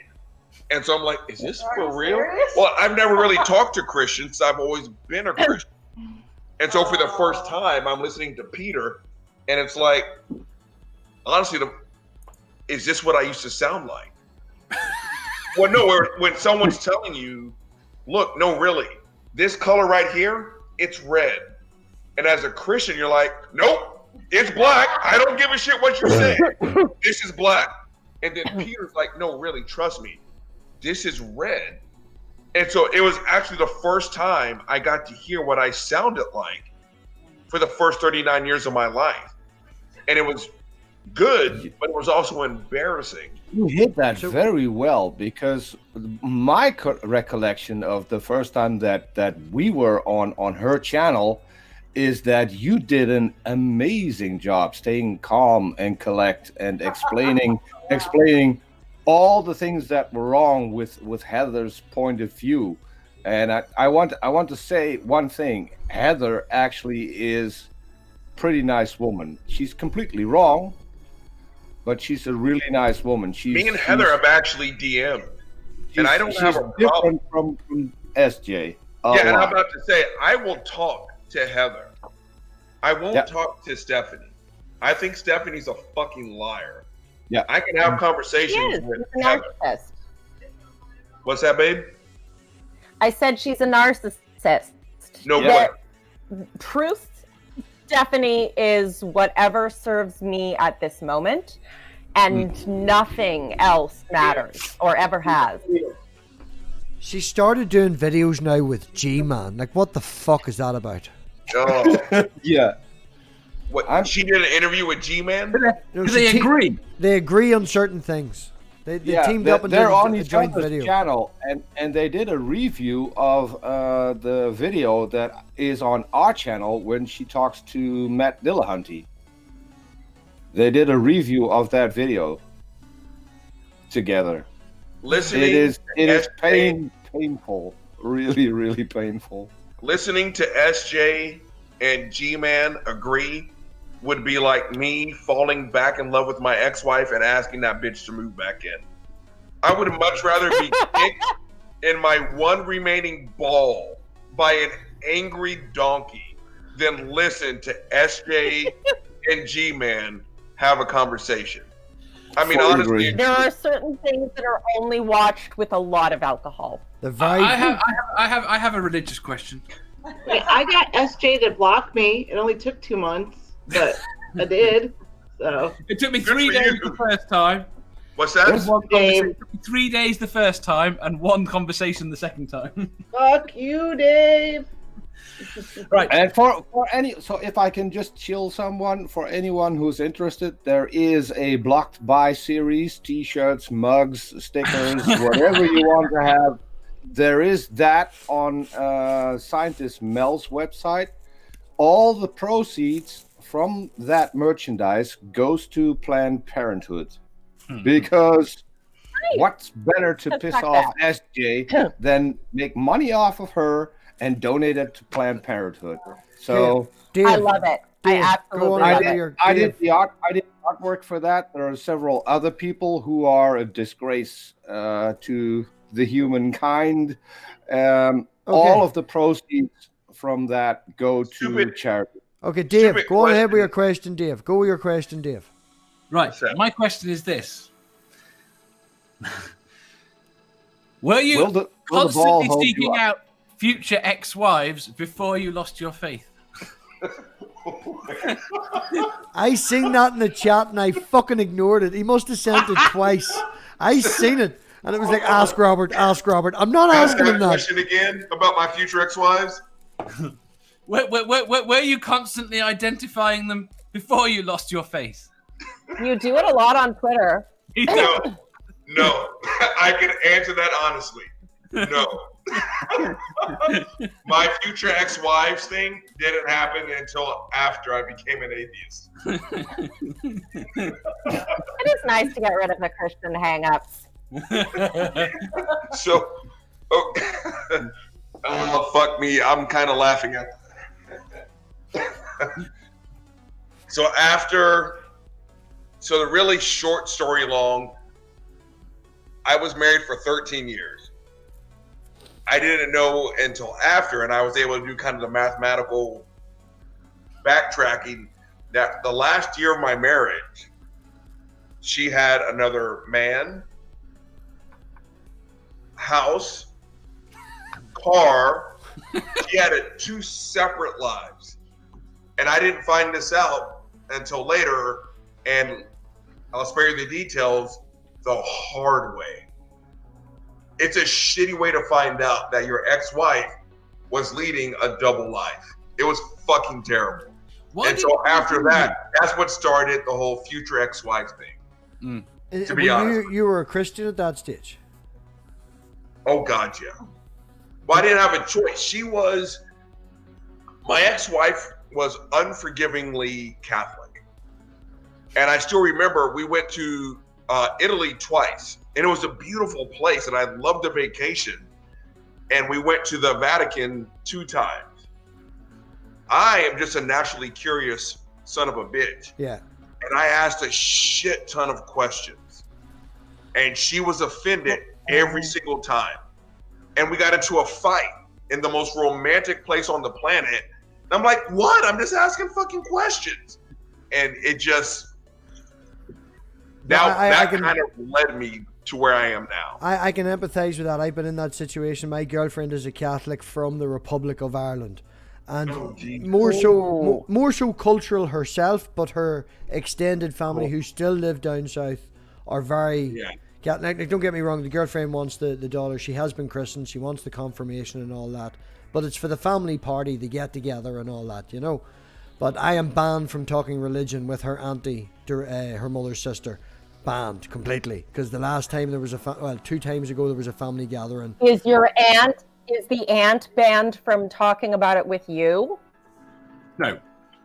And so I'm like, is this for real? Serious? Well, I've never really talked to Christians. I've always been a Christian. And so for the first time, I'm listening to Peter, and it's like, honestly, is this what I used to sound like? Well, no, when someone's telling you, look, no, really, this color right here, it's red. And as a Christian, you're like, nope. It's black. I don't give a shit what you say. This is black. And then Peter's like, no, really, trust me. This is red. And so it was actually the first time I got to hear what I sounded like for the first 39 years of my life. And it was good, but it was also embarrassing. You hit that very well, because my recollection of the first time that we were on her channel is that you did an amazing job staying calm and collect and explaining all the things that were wrong with Heather's point of view. And I want to say one thing. Heather actually is a pretty nice woman. She's completely wrong, but she's a really nice woman. Me and Heather have actually DM'd, and I don't have a problem from SJ. Yeah, and I'm about to say, I will talk to Heather. I won't talk to Stephanie. I think Stephanie's a fucking liar. Yeah, I can have conversations with Heather. Narcissist. What's that, babe? I said she's a narcissist. No way. Truth, Stephanie is whatever serves me at this moment, and nothing else matters or ever has. She started doing videos now with G-Man. Like, what the fuck is that about? Oh. Yeah. What? She did an interview with G-Man? They agree. They agree on certain things. They teamed up and they're did on a each joint other's video. channel, and they did a review of the video that is on our channel when she talks to Matt Dillahunty. They did a review of that video together. Listening, it is painful. really, really painful. Listening to SJ and G-Man agree would be like me falling back in love with my ex-wife and asking that bitch to move back in. I would much rather be kicked in my one remaining ball by an angry donkey than listen to SJ and G-Man have a conversation. I mean, Fully honestly, agree. There are certain things that are only watched with a lot of alcohol. The vibe. I have a religious question. I got SJ to block me. It only took 2 months, but I did. So It took me Good 3 for days you. the first time. what's that? Yes. One Dave. conversation. It took me 3 days the first time, and one conversation the second time. fuck you, Dave. Right. And for any, so if I can just chill someone, for anyone who's interested, there is a blocked by series, t-shirts, mugs, stickers, whatever you want to have. There is that on Scientist Mel's website. All the proceeds from that merchandise goes to Planned Parenthood. Because what's better to piss Fuck off SJ than make money off of her and donate it to Planned Parenthood? So Dave, I love it. Dave, I go absolutely on love with it. your- I Dave. did artwork for that. There are several other people who are a disgrace to the humankind. All of the proceeds from that go to Stupid. charity. Okay, Dave, Stupid go on ahead with question. your question, Dave. Go with your question, Dave. Right. What's that? My question is this: Were you Will the ball constantly hold you seeking up? out future ex-wives before you lost your faith? I seen that in the chat and I fucking ignored it. He must have sent it twice. I seen it and it was like, ask Robert, ask Robert. I'm not Ask asking him that that. question again about my future ex-wives. Were you constantly identifying them before you lost your faith? You do it a lot on Twitter. No, no. I can answer that honestly. No. My future ex-wives thing didn't happen until after I became an atheist. It is nice to get rid of the Christian hang-ups. So, oh, fuck me. I'm kind of laughing at that. So the really short story long, I was married for 13 years. I didn't know until after, and I was able to do kind of the mathematical backtracking, that the last year of my marriage, she had another man, house, car. She had 2 separate lives. And I didn't find this out until later, and I'll spare you the details, the hard way. It's a shitty way to find out that your ex-wife was leading a double life. It was fucking terrible. Why And did so you after do that, that's what started the whole future ex-wife thing. To be honest. You were a Christian at that stage. Oh God, yeah. Well, I didn't have a choice. My ex-wife was unforgivingly Catholic. And I still remember we went to Italy twice, and it was a beautiful place, and I loved the vacation. And we went to the Vatican 2 times. I am just a naturally curious son of a bitch. Yeah. And I asked a shit ton of questions. And she was offended every single time. And we got into a fight in the most romantic place on the planet. And I'm like, what? I'm just asking fucking questions. And it just, now I that can- kind of led me to where I am now. I can empathize with that. I've been in that situation. My girlfriend is a Catholic from the Republic of Ireland. And more so cultural herself, but her extended family who still live down south are very Catholic. Like, don't get me wrong, the girlfriend wants the daughter. She has been christened. She wants the confirmation and all that. But it's for the family party, the get together and all that, you know. But I am banned from talking religion with her auntie, her mother's sister. Banned completely. Because the last time there was 2 times ago there was a family gathering. Is the aunt banned from talking about it with you? No.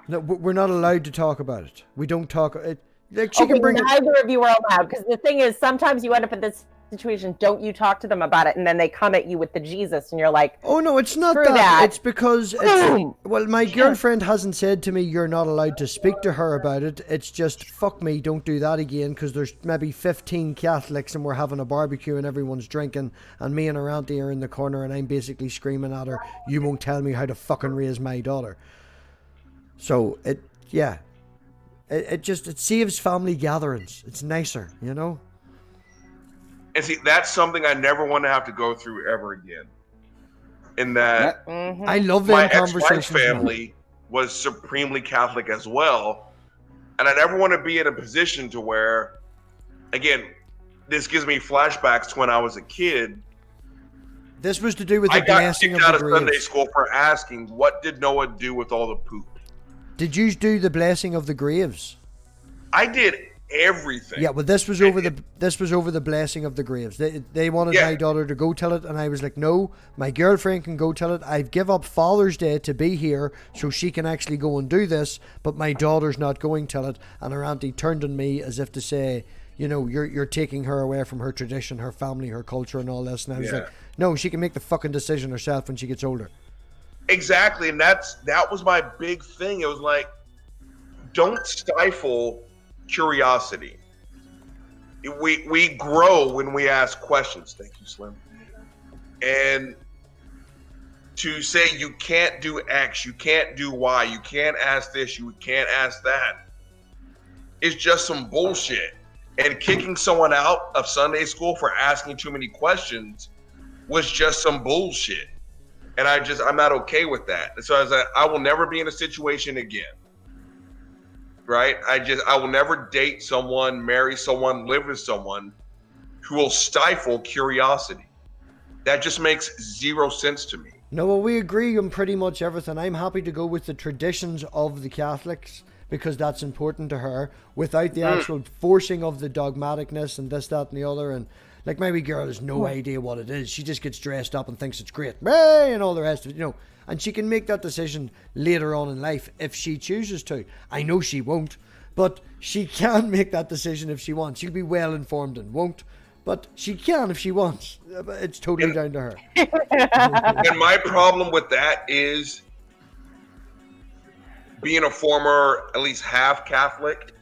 No, we're not allowed to talk about it. We don't talk. Like she can bring it. Neither of you are allowed, because the thing is, sometimes you end up in this situation, don't you talk to them about it, and then they come at you with the Jesus, and you're like, Oh no, it's not Screw that. that. It's because Boom. well, my girlfriend hasn't said to me you're not allowed to speak to her about it. It's just fuck me, don't do that again, because there's maybe 15 Catholics and we're having a barbecue and everyone's drinking, and me and her auntie are in the corner and I'm basically screaming at her, "You won't tell me how to fucking raise my daughter." So it saves family gatherings. It's nicer, you know. And see, that's something I never want to have to go through ever again. In that, I love my them ex-wife's conversations. man. family was supremely Catholic as well, and I never want to be in a position to where, again, this gives me flashbacks to when I was a kid. This was to do with I the got blessing kicked of out the of Sunday graves. school for asking, "What did Noah do with all the poop?" Did you do the blessing of the graves? I did everything. Yeah, well, this was over the blessing of the graves. They wanted Yeah. my daughter to go tell it, and I was like, no, my girlfriend can go tell it. I've give up Father's Day to be here so she can actually go and do this, but my daughter's not going to tell it. And her auntie turned on me as if to say, you know, you're taking her away from her tradition, her family, her culture, and all this. And I was like, no, she can make the fucking decision herself when she gets older. Exactly, and that was my big thing. It was like, don't stifle curiosity. We grow when we ask questions. Thank you, Slim. And to say you can't do X, you can't do Y, you can't ask this, you can't ask that, is just some bullshit. And kicking someone out of Sunday school for asking too many questions was just some bullshit. And I'm not okay with that. And so I was like, I will never be in a situation again. Right? I will never date someone, marry someone, live with someone who will stifle curiosity. That just makes zero sense to me. No, well, we agree on pretty much everything. I'm happy to go with the traditions of the Catholics because that's important to her without the actual forcing of the dogmaticness and this, that, and the other. And like my wee girl has no idea what it is. She just gets dressed up and thinks it's great. Hey, and all the rest of it, you know. And she can make that decision later on in life if she chooses to. I know she won't, but she can make that decision if she wants. She'll be well informed and won't, but she can if she wants. It's totally down to her. And my problem with that is being a former, at least half Catholic.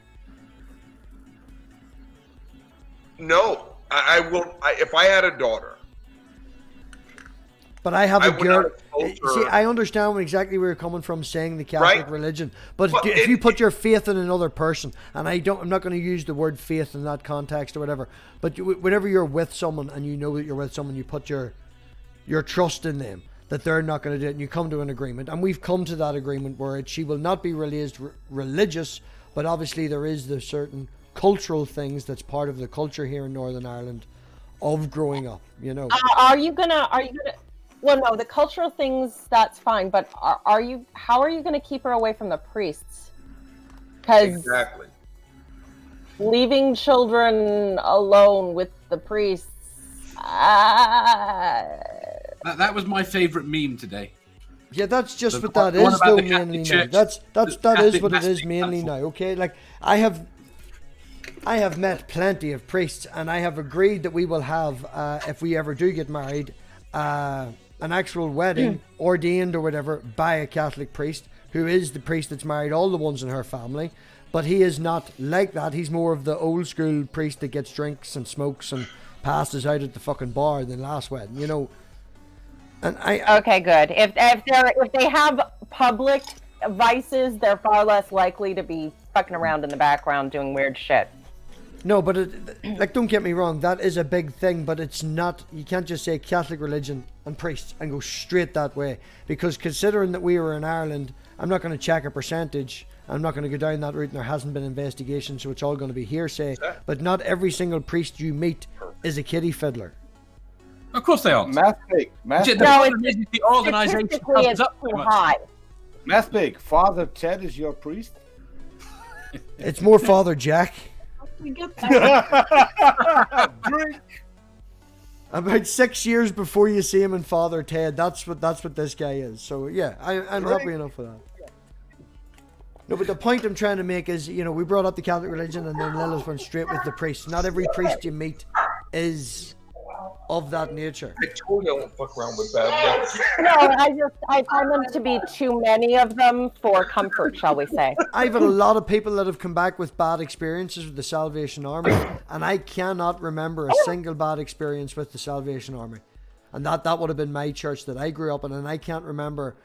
No, I will. If I had a daughter, but I have a girl. culture. See, I understand exactly where you're coming from saying the Catholic Right? religion, but Well, if you put your faith in another person, and I'm not going to use the word faith in that context or whatever, but whenever you're with someone and you know that you're with someone, you put your trust in them that they're not going to do it, and you come to an agreement, and we've come to that agreement where she will not be raised religious, but obviously there is the certain cultural things that's part of the culture here in Northern Ireland of growing up, you know. Are you gonna? Well, no, the cultural things, that's fine, but how are you going to keep her away from the priests? Because Exactly. leaving children alone with the priests. That was my favorite meme today. Yeah, that's just The what that one is, about though, the mainly Catholic now. Church, That is Catholic what it is Mastic, mainly that's now. Okay, like I have met plenty of priests, and I have agreed that we will have, if we ever do get married, an actual wedding ordained or whatever by a Catholic priest who is the priest that's married all the ones in her family. But he is not like that. He's more of the old school priest that gets drinks and smokes and passes out at the fucking bar than last wedding, you know. And Okay, good. If they have public vices, they're far less likely to be fucking around in the background doing weird shit. No, but like, don't get me wrong, that is a big thing, but it's not, you can't just say Catholic religion and priests and go straight that way, because considering that we were in Ireland, I'm not going to check a percentage, I'm not going to go down that route, and there hasn't been investigation, so it's all going to be hearsay, but not every single priest you meet is a kiddie fiddler. Of course they aren't. MathPig. No, The organisation statistically, covers it's up too too much. high. MathPig. Father Ted is your priest. It's more Father Jack. We get that. Drink. About 6 years before you see him in Father Ted, that's what this guy is. So yeah, I'm happy enough with that. No, but the point I'm trying to make is, you know, we brought up the Catholic religion and then Lilith went straight with the priest. Not every priest you meet is of that nature. Victoria won't fuck around with bad guys. No, I find them to be too many of them for comfort, shall we say. I've had a lot of people that have come back with bad experiences with the Salvation Army, and I cannot remember a single bad experience with the Salvation Army. And that would have been my church that I grew up in, and I can't remember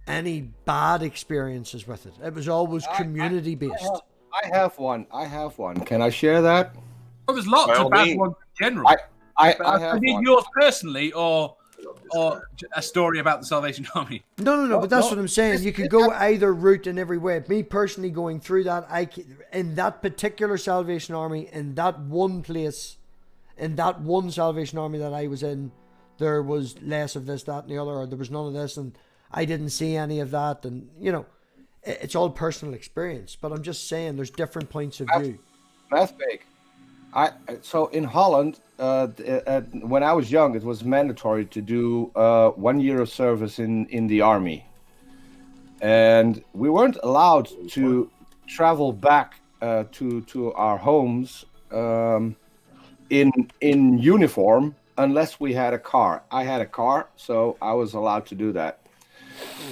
any bad experiences with it. It was always community based. I have one. Can I share that? Well, there's lots of bad ones in general. I have need one. yours personally, or a story about the Salvation Army. No, but that's what I'm saying. You could go either route in every way. Me personally, going through that, in that particular Salvation Army, in that one place, in that one Salvation Army that I was in, there was less of this, that, and the other, or there was none of this, and I didn't see any of that, and you know, it's all personal experience. But I'm just saying, there's different points of view. MathPig. So in Holland, when I was young, it was mandatory to do 1 year of service in the army, and we weren't allowed to travel back to our homes in uniform unless we had a car. I had a car, so I was allowed to do that.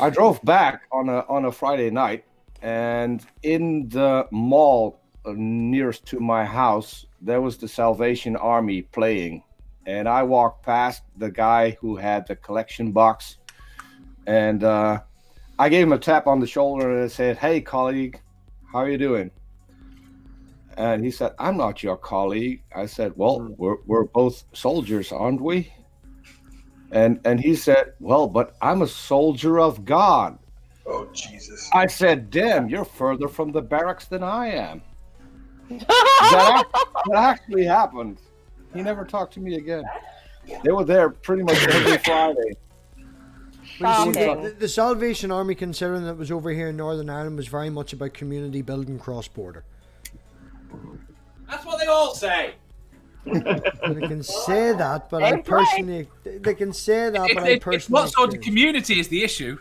I drove back on a Friday night, and in the mall nearest to my house, there was the Salvation Army playing, and I walked past the guy who had the collection box, and I gave him a tap on the shoulder and I said, "Hey, colleague, how are you doing?" And he said, "I'm not your colleague." I said, "Well, we're both soldiers, aren't we?" And he said, "Well, but I'm a soldier of God." Oh, Jesus. I said, "Damn, you're further from the barracks than I am." That actually happened. He never talked to me again. They were there pretty much every Friday. The Salvation Army, considering that it was over here in Northern Ireland, was very much about community building cross-border. That's what they all say. They can say that, but I personally... They can say that, but I personally... What sort of community is the issue?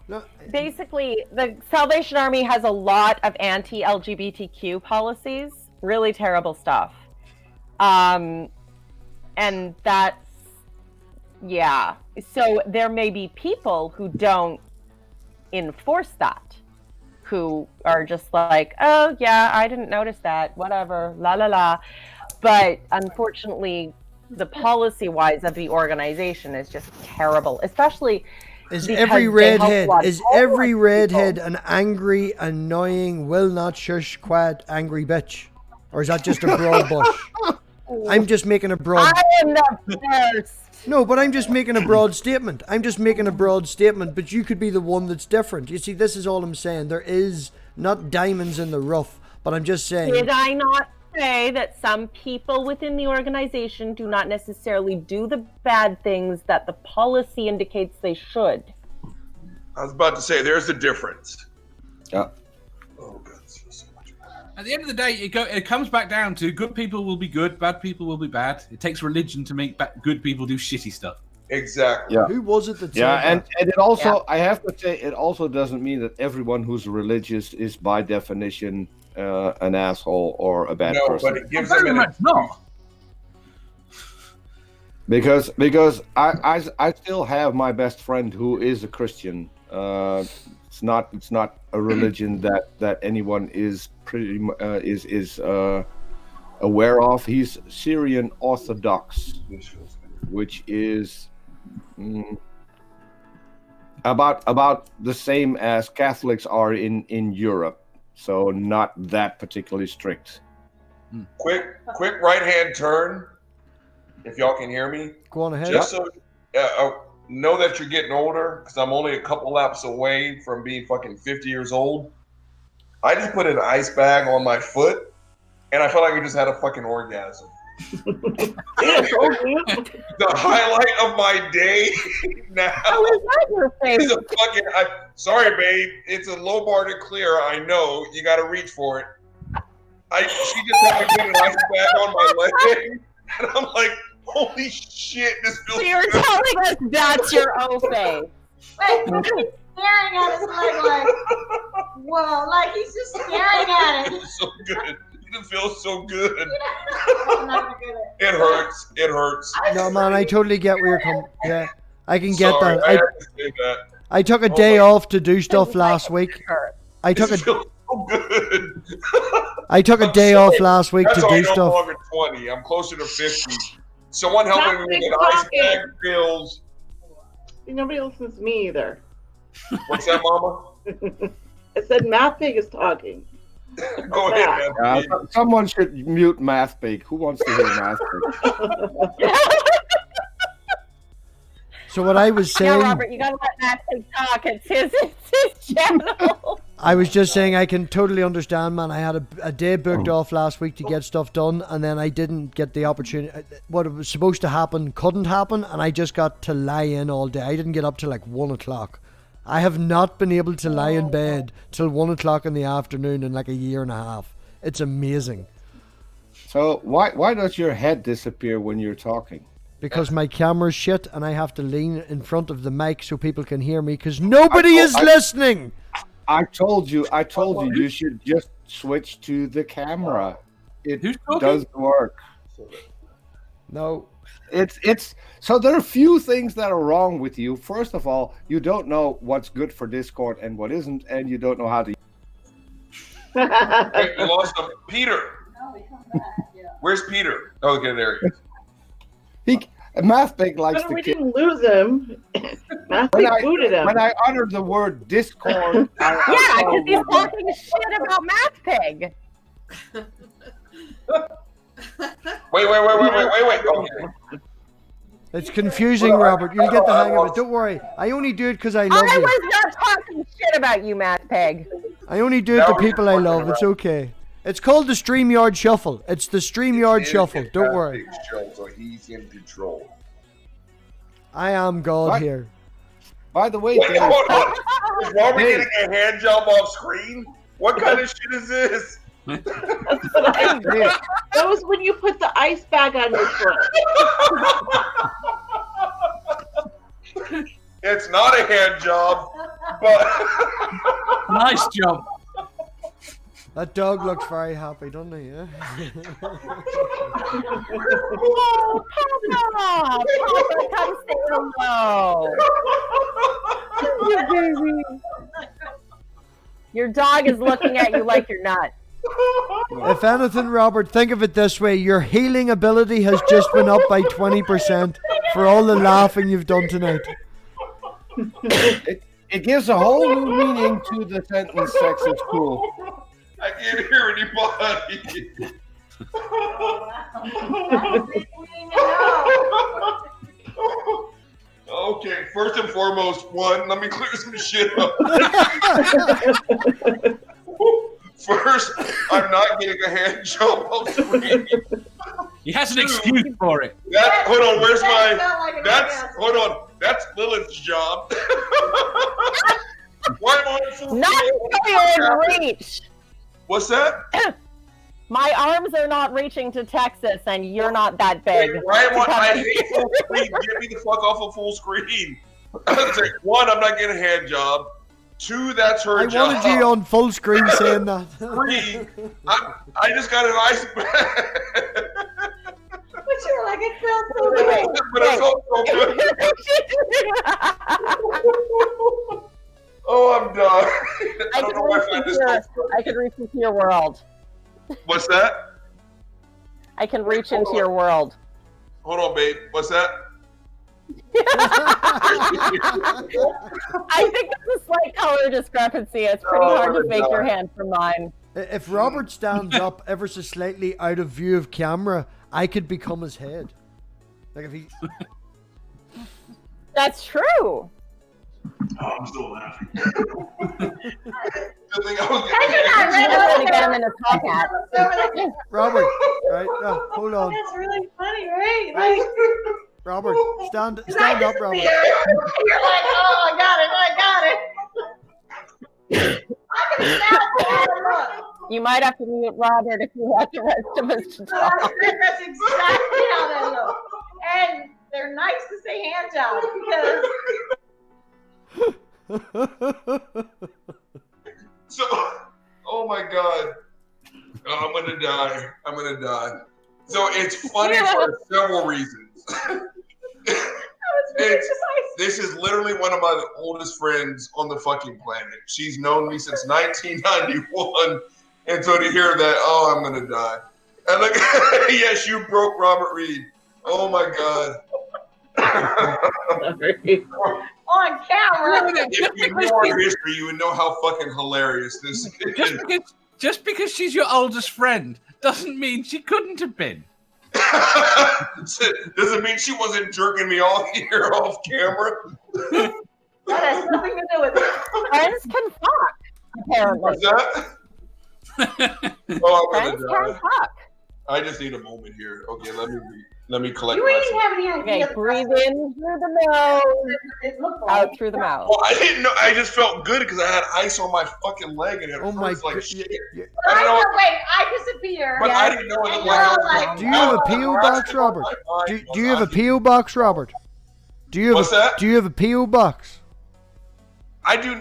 No, Basically, the Salvation Army has a lot of anti-LGBTQ policies, really terrible stuff. And that's, yeah. So there may be people who don't enforce that, who are just like, oh yeah, I didn't notice that, whatever, la la la. But unfortunately, the policy-wise of the organization is just terrible, especially... Is every redhead an angry, annoying, will not shush, quiet, angry bitch? Or is that just a broad brush? I'm just making a broad... I am the first. No, but I'm just making a broad statement. But you could be the one that's different. You see, this is all I'm saying. There is not diamonds in the rough, but I'm just saying... Did I not say that some people within the organization do not necessarily do the bad things that the policy indicates they should? I was about to say, there's a difference. Yeah. Oh, God, so much. At the end of the day, it comes back down to good people will be good, bad people will be bad. It takes religion to make good people do shitty stuff. Exactly. Yeah. Who was it that said and that? it also, I have to say, it also doesn't mean that everyone who's religious is by definition an asshole or a bad person. But it gives them an because I still have my best friend who is a Christian. It's not a religion that anyone is aware of. He's Syrian Orthodox, which is about the same as Catholics are in Europe. So not that particularly strict. quick right hand turn. If y'all can hear me, Go on ahead. just so know that you're getting older, because I'm only a couple laps away from being fucking 50 years old. I just put an ice bag on my foot, and I felt like I just had a fucking orgasm. The highlight of my day now is a fucking. Sorry, babe. It's a low bar to clear. I know you got to reach for it. She just had to put an ice bag on my leg, and I'm like, holy shit! This feels. So you're telling us that's your O face? Wait, he's staring at his leg like, whoa, like he's just staring at it. It was so good. it feels so good. I'm not good at It hurts. It hurts. No, man, I totally get where you're coming. Yeah, I can get Sorry, that. I had to say that. I took a Oh day my- off to do stuff last week. I took It a feels so good. I took a day off last week That's to why do I'm no stuff. longer 20. I'm closer to 50. Someone help me with Nothing an ice talking. bag bills. Nobody listens to me either. What's that, Mama? I said MathPig is talking. Go ahead, man. Someone should mute MathPig. Who wants to hear MathPig? So what I was Yeah, saying, Robert, you gotta let MathPig talk. It's his channel. I was just saying I can totally understand, man. I had a day booked off last week to get stuff done, and then I didn't get the opportunity. What was supposed to happen couldn't happen, and I just got to lie in all day. I didn't get up till like 1 o'clock. I have not been able to lie in bed till 1 o'clock in the afternoon in like a year and a half. It's amazing. So why does your head disappear when you're talking? Because my camera's shit and I have to lean in front of the mic so people can hear me because nobody is listening. I told you you should just switch to the camera. It does work. No. It's so there are a few things that are wrong with you. First of all, you don't know what's good for Discord and what isn't, and you don't know how to. Hey, we lost him. Peter. Where's Peter? Oh, okay, there he is. MathPig likes But to we kill. didn't lose him. MathPig booted him. When I uttered the word Discord, Yeah, because he's talking shit about MathPig. Wait. Okay. It's confusing, Robert. You'll get the hang of it. Don't worry. I only do it because I love I you. was not talking shit about you, MathPig. I only do it to people I love. It's okay. It's called the StreamYard Shuffle. It's the StreamYard Shuffle. Don't worry. Show, so he's in control. I am God What? here. By the way, Wait, Dave, hold on. Is Robert Dave. getting a hand job off screen? What kind of shit is this? That's what I did. That was when you put the ice bag on your foot. It's not a hand job, but Nice job. That dog looks very happy, doesn't he? Yeah. Oh, Papa! Papa, come say hello. Your dog is looking at you like you're nuts. If anything, Robert, think of it this way. Your healing ability has just went up by 20% for all the laughing you've done tonight. it gives a whole new meaning to the sentence "sex is cool." I can't hear anybody. Okay, first and foremost, let me clear some shit up. First, I'm not getting a hand job off screen. He has an excuse for it. Hold on, where's That my? felt like an That's orgasm. hold on. That's Lilith's job. Why am I on full Not screen? until you're in reach. What's that? My arms are not reaching to Texas, and you're not that big. Wait, why am I hate full screen? Get me the fuck off of full screen. One, I'm not getting a hand job. Two, that's her I job. wanted you on full screen saying that. Three, I just got an ice bag. But you were like, it felt so good. But it felt so good. Oh, I'm done. I don't know why I find this so I can reach into your world. What's that? I can reach into your world. Hold on, babe. What's that? I think there's a slight color discrepancy. It's pretty hard to fake your hand from mine. If Robert stands up ever so slightly out of view of camera, I could become his head. Like if he. That's true. Oh, I'm still laughing. And you're not I'm ready. going to get him in a top hat. Robert, right? Hold on. That's really funny, right? Like, Robert, stand up, Robert. you're like, oh, I got it. I can snap it. You might have to mute Robert if you want the rest of us to talk. That's exactly how they look. And they're nice to say hand job because So, oh my god. I'm gonna die. I'm gonna die. So it's funny for several reasons. This is literally one of my oldest friends on the fucking planet. She's known me since 1991. And so to hear that, oh, I'm going to die. And like, yes, you broke Robert Reid. Oh, my God. On camera. If you knew our history, you would know how fucking hilarious this is. Just because she's your oldest friend doesn't mean she couldn't have been. Doesn't mean she wasn't jerking me off here off camera. That has nothing to do with it. Friends can fuck, apparently. What's that? Oh, I'm Friends gonna can die. fuck. I just need a moment here. Okay, let me collect You ain't myself. have any idea. Okay, breathe in through the nose, It looked like. out through the mouth. Well, I didn't know. I just felt good because I had ice on my fucking leg and it Oh my hurts like god. shit. But I I don't know, know. wait, I disappear. But I didn't know And that you're all like, Do you have a P.O. box, Robert? Do you have a P.O. box, Robert? Do you have What's that? Do you have a P.O. box? I do.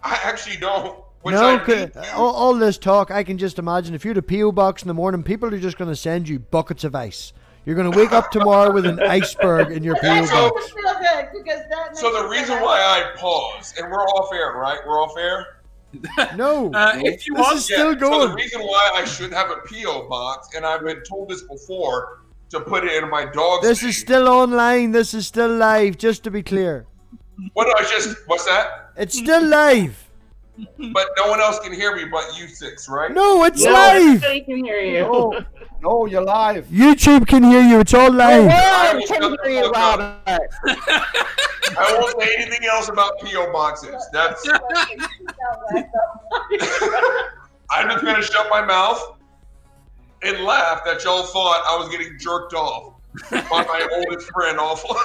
I actually don't. Which No, I need to. all this talk, I can just imagine if you had a P.O. box in the morning, people are just going to send you buckets of ice. You're going to wake up tomorrow with an iceberg in your P.O. that makes box. me feel good because that makes So the me reason feel why I paused, and we're off air, right? We're off air. No, If you this want, is still So the going. reason why I should have a PO box, and I've been told this before, to put it in my dog's This name. is still online. This is still live, just to be clear. What's that? It's still live. But no one else can hear me but you six, right? No, it's No, live. everybody can hear you. No, you're live. YouTube can hear you. It's all The live. world can hear you, Robert. I won't say anything else about PO boxes. That's. I'm just gonna shut my mouth and laugh that y'all thought I was getting jerked off by my oldest friend. Awful.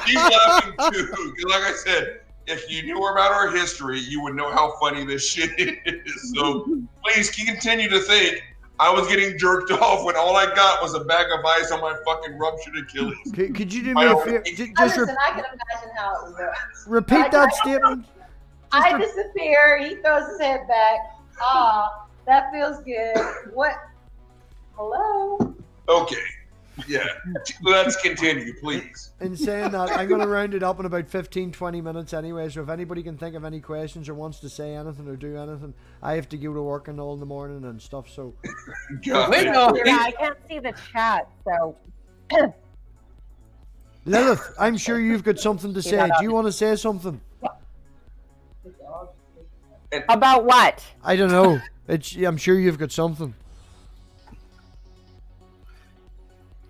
She's laughing too. 'Cause like I said, if you knew about our history, you would know how funny this shit is. So please continue to think I was getting jerked off when all I got was a bag of ice on my fucking ruptured Achilles. Could you do me a favor? Just Listen, I can imagine how it would look. repeat that statement. I disappear. He throws his head back. Ah, that feels good. What? Hello? Okay. Yeah. Let's continue, please. In saying that, I'm going to round it up in about 15-20 minutes anyway, so if anybody can think of any questions or wants to say anything or do anything, I have to go to work and all in the morning and stuff, so... God. Yeah, I can't see the chat, so. Lilith, I'm sure you've got something to say. Do you want to say something? About what? I don't know. I'm sure you've got something.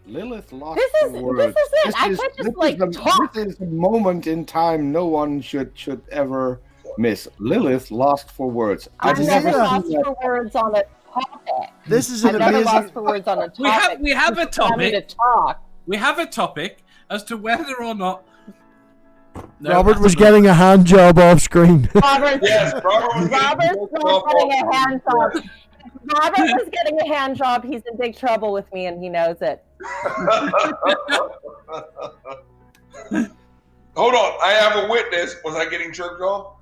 Lilith lost This is for it. words. I can't just like talk. This is a moment in time no one should ever miss. Lilith lost for words. I've Did you never see that? lost for words on a topic. This is I've an never lost amazing... for words on a topic. we have a Tell me to topic. talk. We have a topic as to whether or not. No, Robert that's was not- getting a hand job off screen. Robert's Yes, Robert's not getting a hand job. If Robert was getting a hand job, he's in big trouble with me, and he knows it. Hold on. I have a witness. Was I getting jerked off?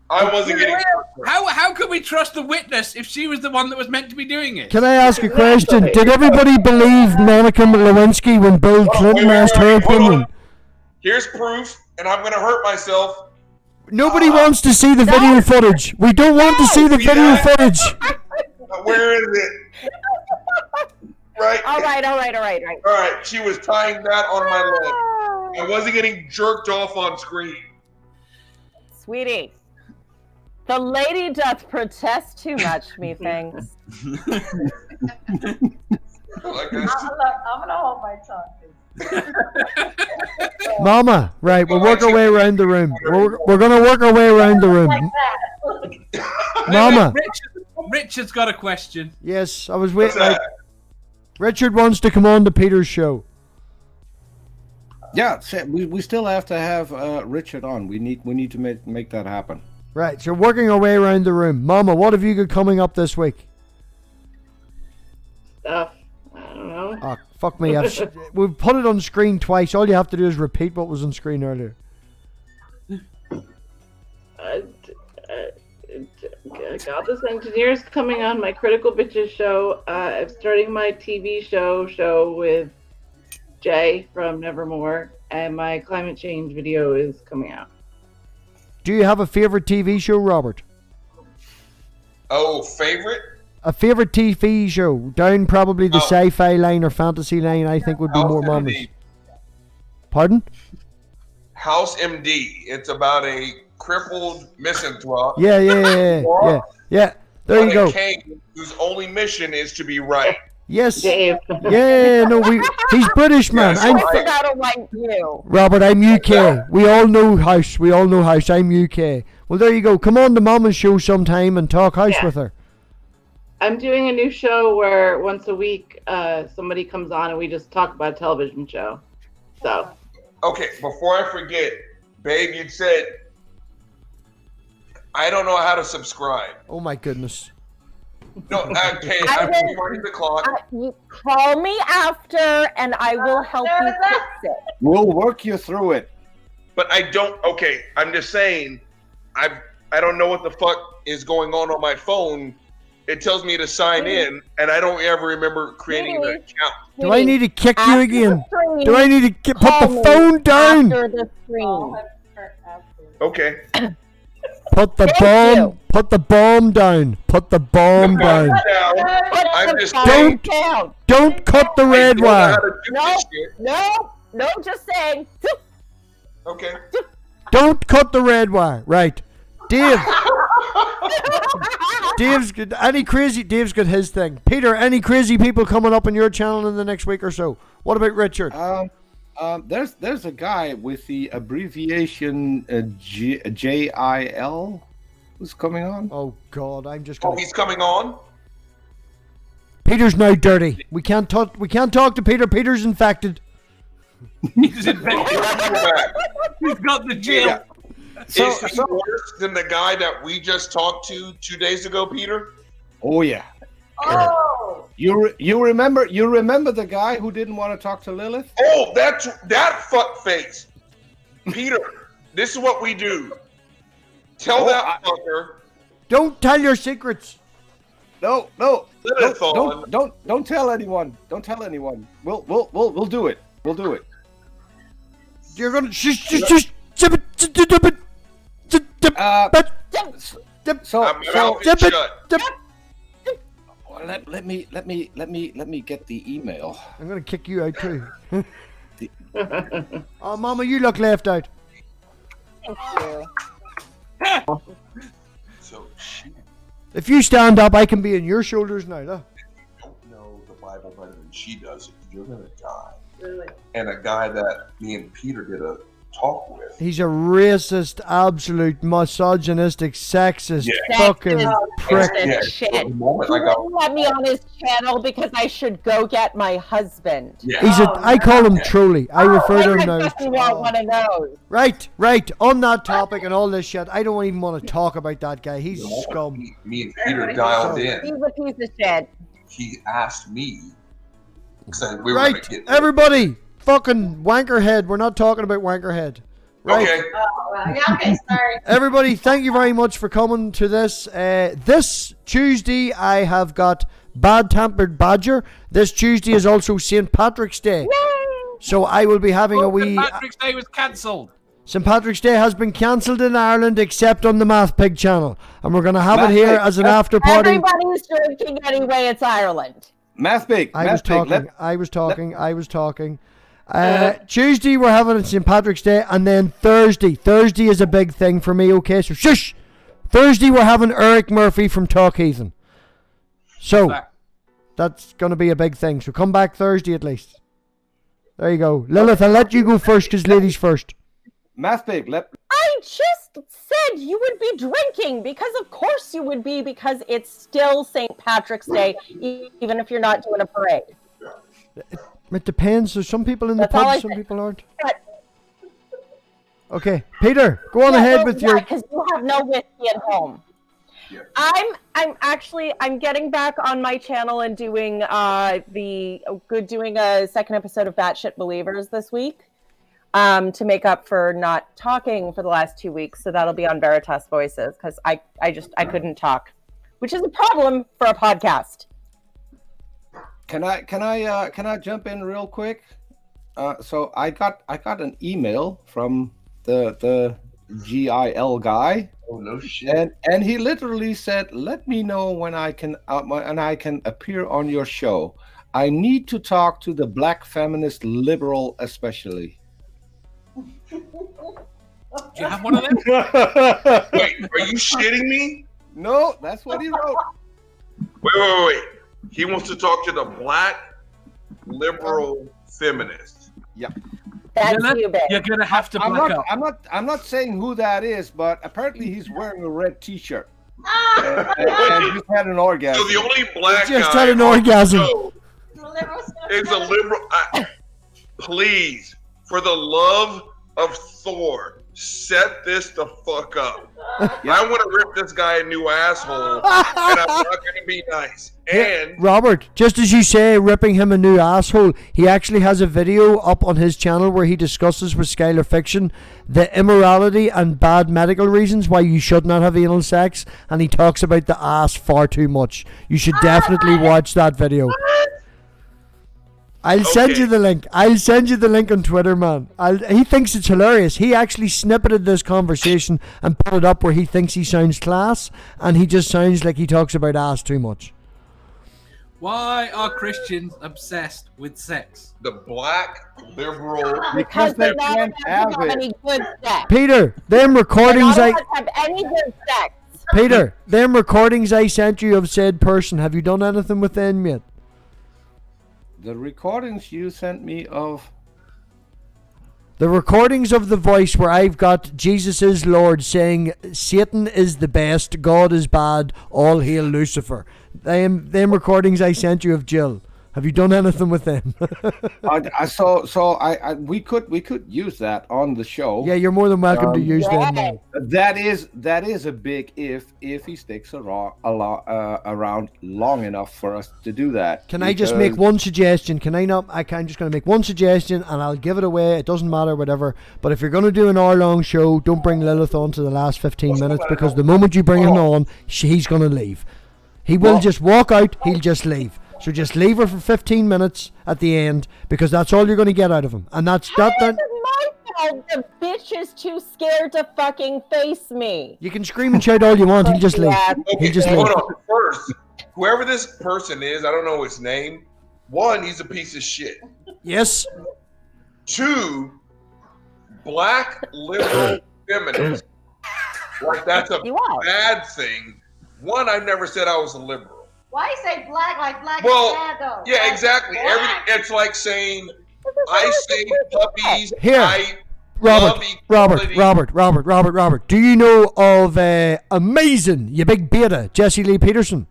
I wasn't getting jerked off. How could we trust the witness if she was the one that was meant to be doing it? Can I ask a question? Did everybody believe Monica Lewinsky when Bill Clinton asked her Hold on. opinion? Here's proof, and I'm going to hurt myself. Nobody wants to see the video footage. We don't want to see the See video that? footage. Where is it? Right? All right. All right. She was tying that on my leg. I wasn't getting jerked off on screen. Sweetie, the lady doth protest too much, methinks. Like I'm gonna hold my tongue. Mama, right, we'll work our way around the room. We're going to work our way around the room. Like that. Mama. Richard's got a question. Yes, I was What's waiting. that? Richard wants to come on to Peter's show. Yeah, we still have to have Richard on. We need to make that happen. Right, so working our way around the room. Mama, what have you got coming up this week? Stuff. I don't know. Oh, fuck me. We've put it on screen twice. All you have to do is repeat what was on screen earlier. got this engineer's coming on my Critical Bitches show. I'm starting my TV show with Jay from Nevermore, and my climate change video is coming out. Do you have a favorite TV show, Robert? Oh, favorite? A favorite TV show? Down probably the sci-fi line or fantasy line, I think would be more mamas. Pardon? House MD. It's about a crippled misanthrope. Yeah. There you go. King whose only mission is to be right. Yes. Dave. Yeah, no, he's British, man. Yes, I'm right. Gotta like you. Robert, I'm UK. We all know House. I'm UK. Well, there you go. Come on the Mama's show sometime and talk House with her. I'm doing a new show where once a week somebody comes on and we just talk about a television show. So. Okay, before I forget, babe, you said I don't know how to subscribe. Oh my goodness. No, okay, I'm running the clock. You call me after, and I will help you fix it. We'll work you through it. But I don't. Okay, I'm just saying, I don't know what the fuck is going on my phone. It tells me to sign in, and I don't ever remember creating an account. Do I need to kick you again? Do I need to put the phone down? After the stream. Okay. Put the bomb. Put the bomb down. Put the bomb down. I'm just saying. Don't cut the red wire. No, just saying. Okay. Don't cut the red wire. Right. Dave. Dave's got his thing. Peter, any crazy people coming up on your channel in the next week or so? What about Richard? There's a guy with the abbreviation JIL who's coming on. Oh God, I'm just. He's coming on. Peter's now dirty. We can't talk to Peter. Peter's infected. He's infected. He's got the jail. Yeah. Is he worse than the guy that we just talked to 2 days ago, Peter? Oh yeah. Oh. You remember the guy who didn't want to talk to Lilith? Oh, that fuck face. Peter, this is what we do. Tell that fucker. Don't tell your secrets. No. Lilith on. Don't tell anyone. Don't tell anyone. We'll do it. We'll do it. You're gonna let me get the email. I'm gonna kick you out too. Oh, Mama, you look left out. Thank you. So if you stand up, I can be in your shoulders now. Huh? You don't know the Bible better than she does. You're gonna die. Really? And a guy that me and Peter did a talk with. He's a racist, absolute misogynistic, sexist, fucking prick. Shit. He wouldn't let me on his channel because I should go get my husband. Yeah. I call him Trolley. I refer to him now as want one of those. Right. On that topic and all this shit, I don't even want to talk about that guy. He's scum. Me and Peter dialed in. He's a piece of shit. He asked me. We Right, everybody. Fucking Wankerhead. We're not talking about Wankerhead. Right. Okay. Okay, sorry. Everybody, thank you very much for coming to this. This Tuesday, I have got Bad Tempered Badger. This Tuesday is also St. Patrick's Day. So I will be having a wee... St. Patrick's Day was cancelled. St. Patrick's Day has been cancelled in Ireland except on the MathPig channll. And we're going to have it here as an after party. Everybody's drinking anyway, it's Ireland. MathPig. I was talking. Tuesday we're having it St. Patrick's Day, and then Thursday is a big thing for me. Okay, so shush. Thursday we're having Eric Murphy from Talk Heathen, so that's gonna be a big thing. So come back Thursday at least. There you go, Lilith. I'll let you go first because ladies first. MathPig. I just said you would be drinking because of course you would be, because it's still St. Patrick's Day even if you're not doing a parade. It depends. There's some people in the pub, some people aren't. Okay, Peter, go on ahead with your. Because you have no whiskey at home. Yeah. I'm getting back on my channel and doing a second episode of Batshit Believers this week. to make up for not talking for the last 2 weeks. So that'll be on Veritas Voices because I couldn't talk, which is a problem for a podcast. Can I jump in real quick? So I got an email from the GIL guy. Oh no shit! And he literally said, "Let me know when I can appear on your show. I need to talk to the black feminist liberal especially." Do you have one of them? Wait, are you shitting me? No, that's what he wrote. Wait. He wants to talk to the black liberal feminist. Yeah. That's you, babe. You're gonna have to black up. I'm not saying who that is, but apparently he's wearing a red T-shirt. and just had an orgasm. So the only black Just guy had an on orgasm. the show is a liberal. Please, for the love of Thor, set this the fuck up. I want to rip this guy a new asshole, and I'm not going to be nice. And Robert, just as you say, ripping him a new asshole, he actually has a video up on his channel where he discusses with Skylar Fiction the immorality and bad medical reasons why you should not have anal sex, and he talks about the ass far too much. You should definitely watch that video. I'll send you the link. I'll send you the link on Twitter, man. He thinks it's hilarious. He actually snippeted this conversation and put it up where he thinks he sounds class, and he just sounds like he talks about ass too much. Why are Christians obsessed with sex? the black liberal. Because they they're not can't allowed have to have it. any good sex. Peter, them They're recordings not I allowed to have any good sex. Peter, them recordings I sent you of said person. Have you done anything with them yet? The recordings you sent me of. The recordings of the voice where I've got Jesus is Lord saying Satan is the best, God is bad, all hail Lucifer. Them recordings I sent you of Jill. Have you done anything with them? We could use that on the show. Yeah, you're more than welcome to use them now. That is a big if he sticks around long enough for us to do that. Can I just make one suggestion? I'm just going to make one suggestion and I'll give it away. It doesn't matter, whatever. But if you're going to do an hour-long show, don't bring Lilith on to the last 15 minutes because the moment you bring him on, he's going to leave. He will just walk out. He'll just leave. So just leave her for 15 minutes at the end because that's all you're going to get out of him. And that's that. It's my fault. The bitch is too scared to fucking face me. You can scream and shout all you want. He'll just leave. Yeah. He'll just leave. Hold on. First, whoever this person is, I don't know his name. One, he's a piece of shit. Yes. Two, black liberal feminist. Like that's a bad thing. One, I never said I was a liberal. Why you say black like black Well, is bad though? yeah, Black exactly. is bad. It's like saying I say puppies. Here, I love equality. Robert. Do you know of Amazing, you big beta, Jesse Lee Peterson?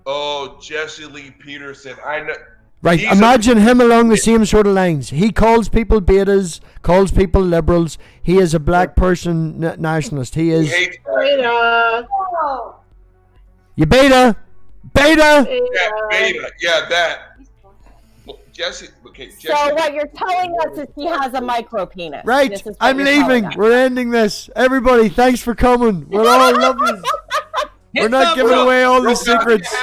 Oh, Jesse Lee Peterson. I know. Right, imagine him along the same sort of lines. He calls people betas, calls people liberals. He is a black person nationalist. He is. He hates Beta. Oh, You beta. yeah, beta. Yeah, that. Jesse. Okay, Jesse. So what you're telling us is he has a micro penis. Right, This is what I'm you're telling leaving. us. We're ending this. Everybody, thanks for coming. We're all lovely. We're not giving away all the secrets.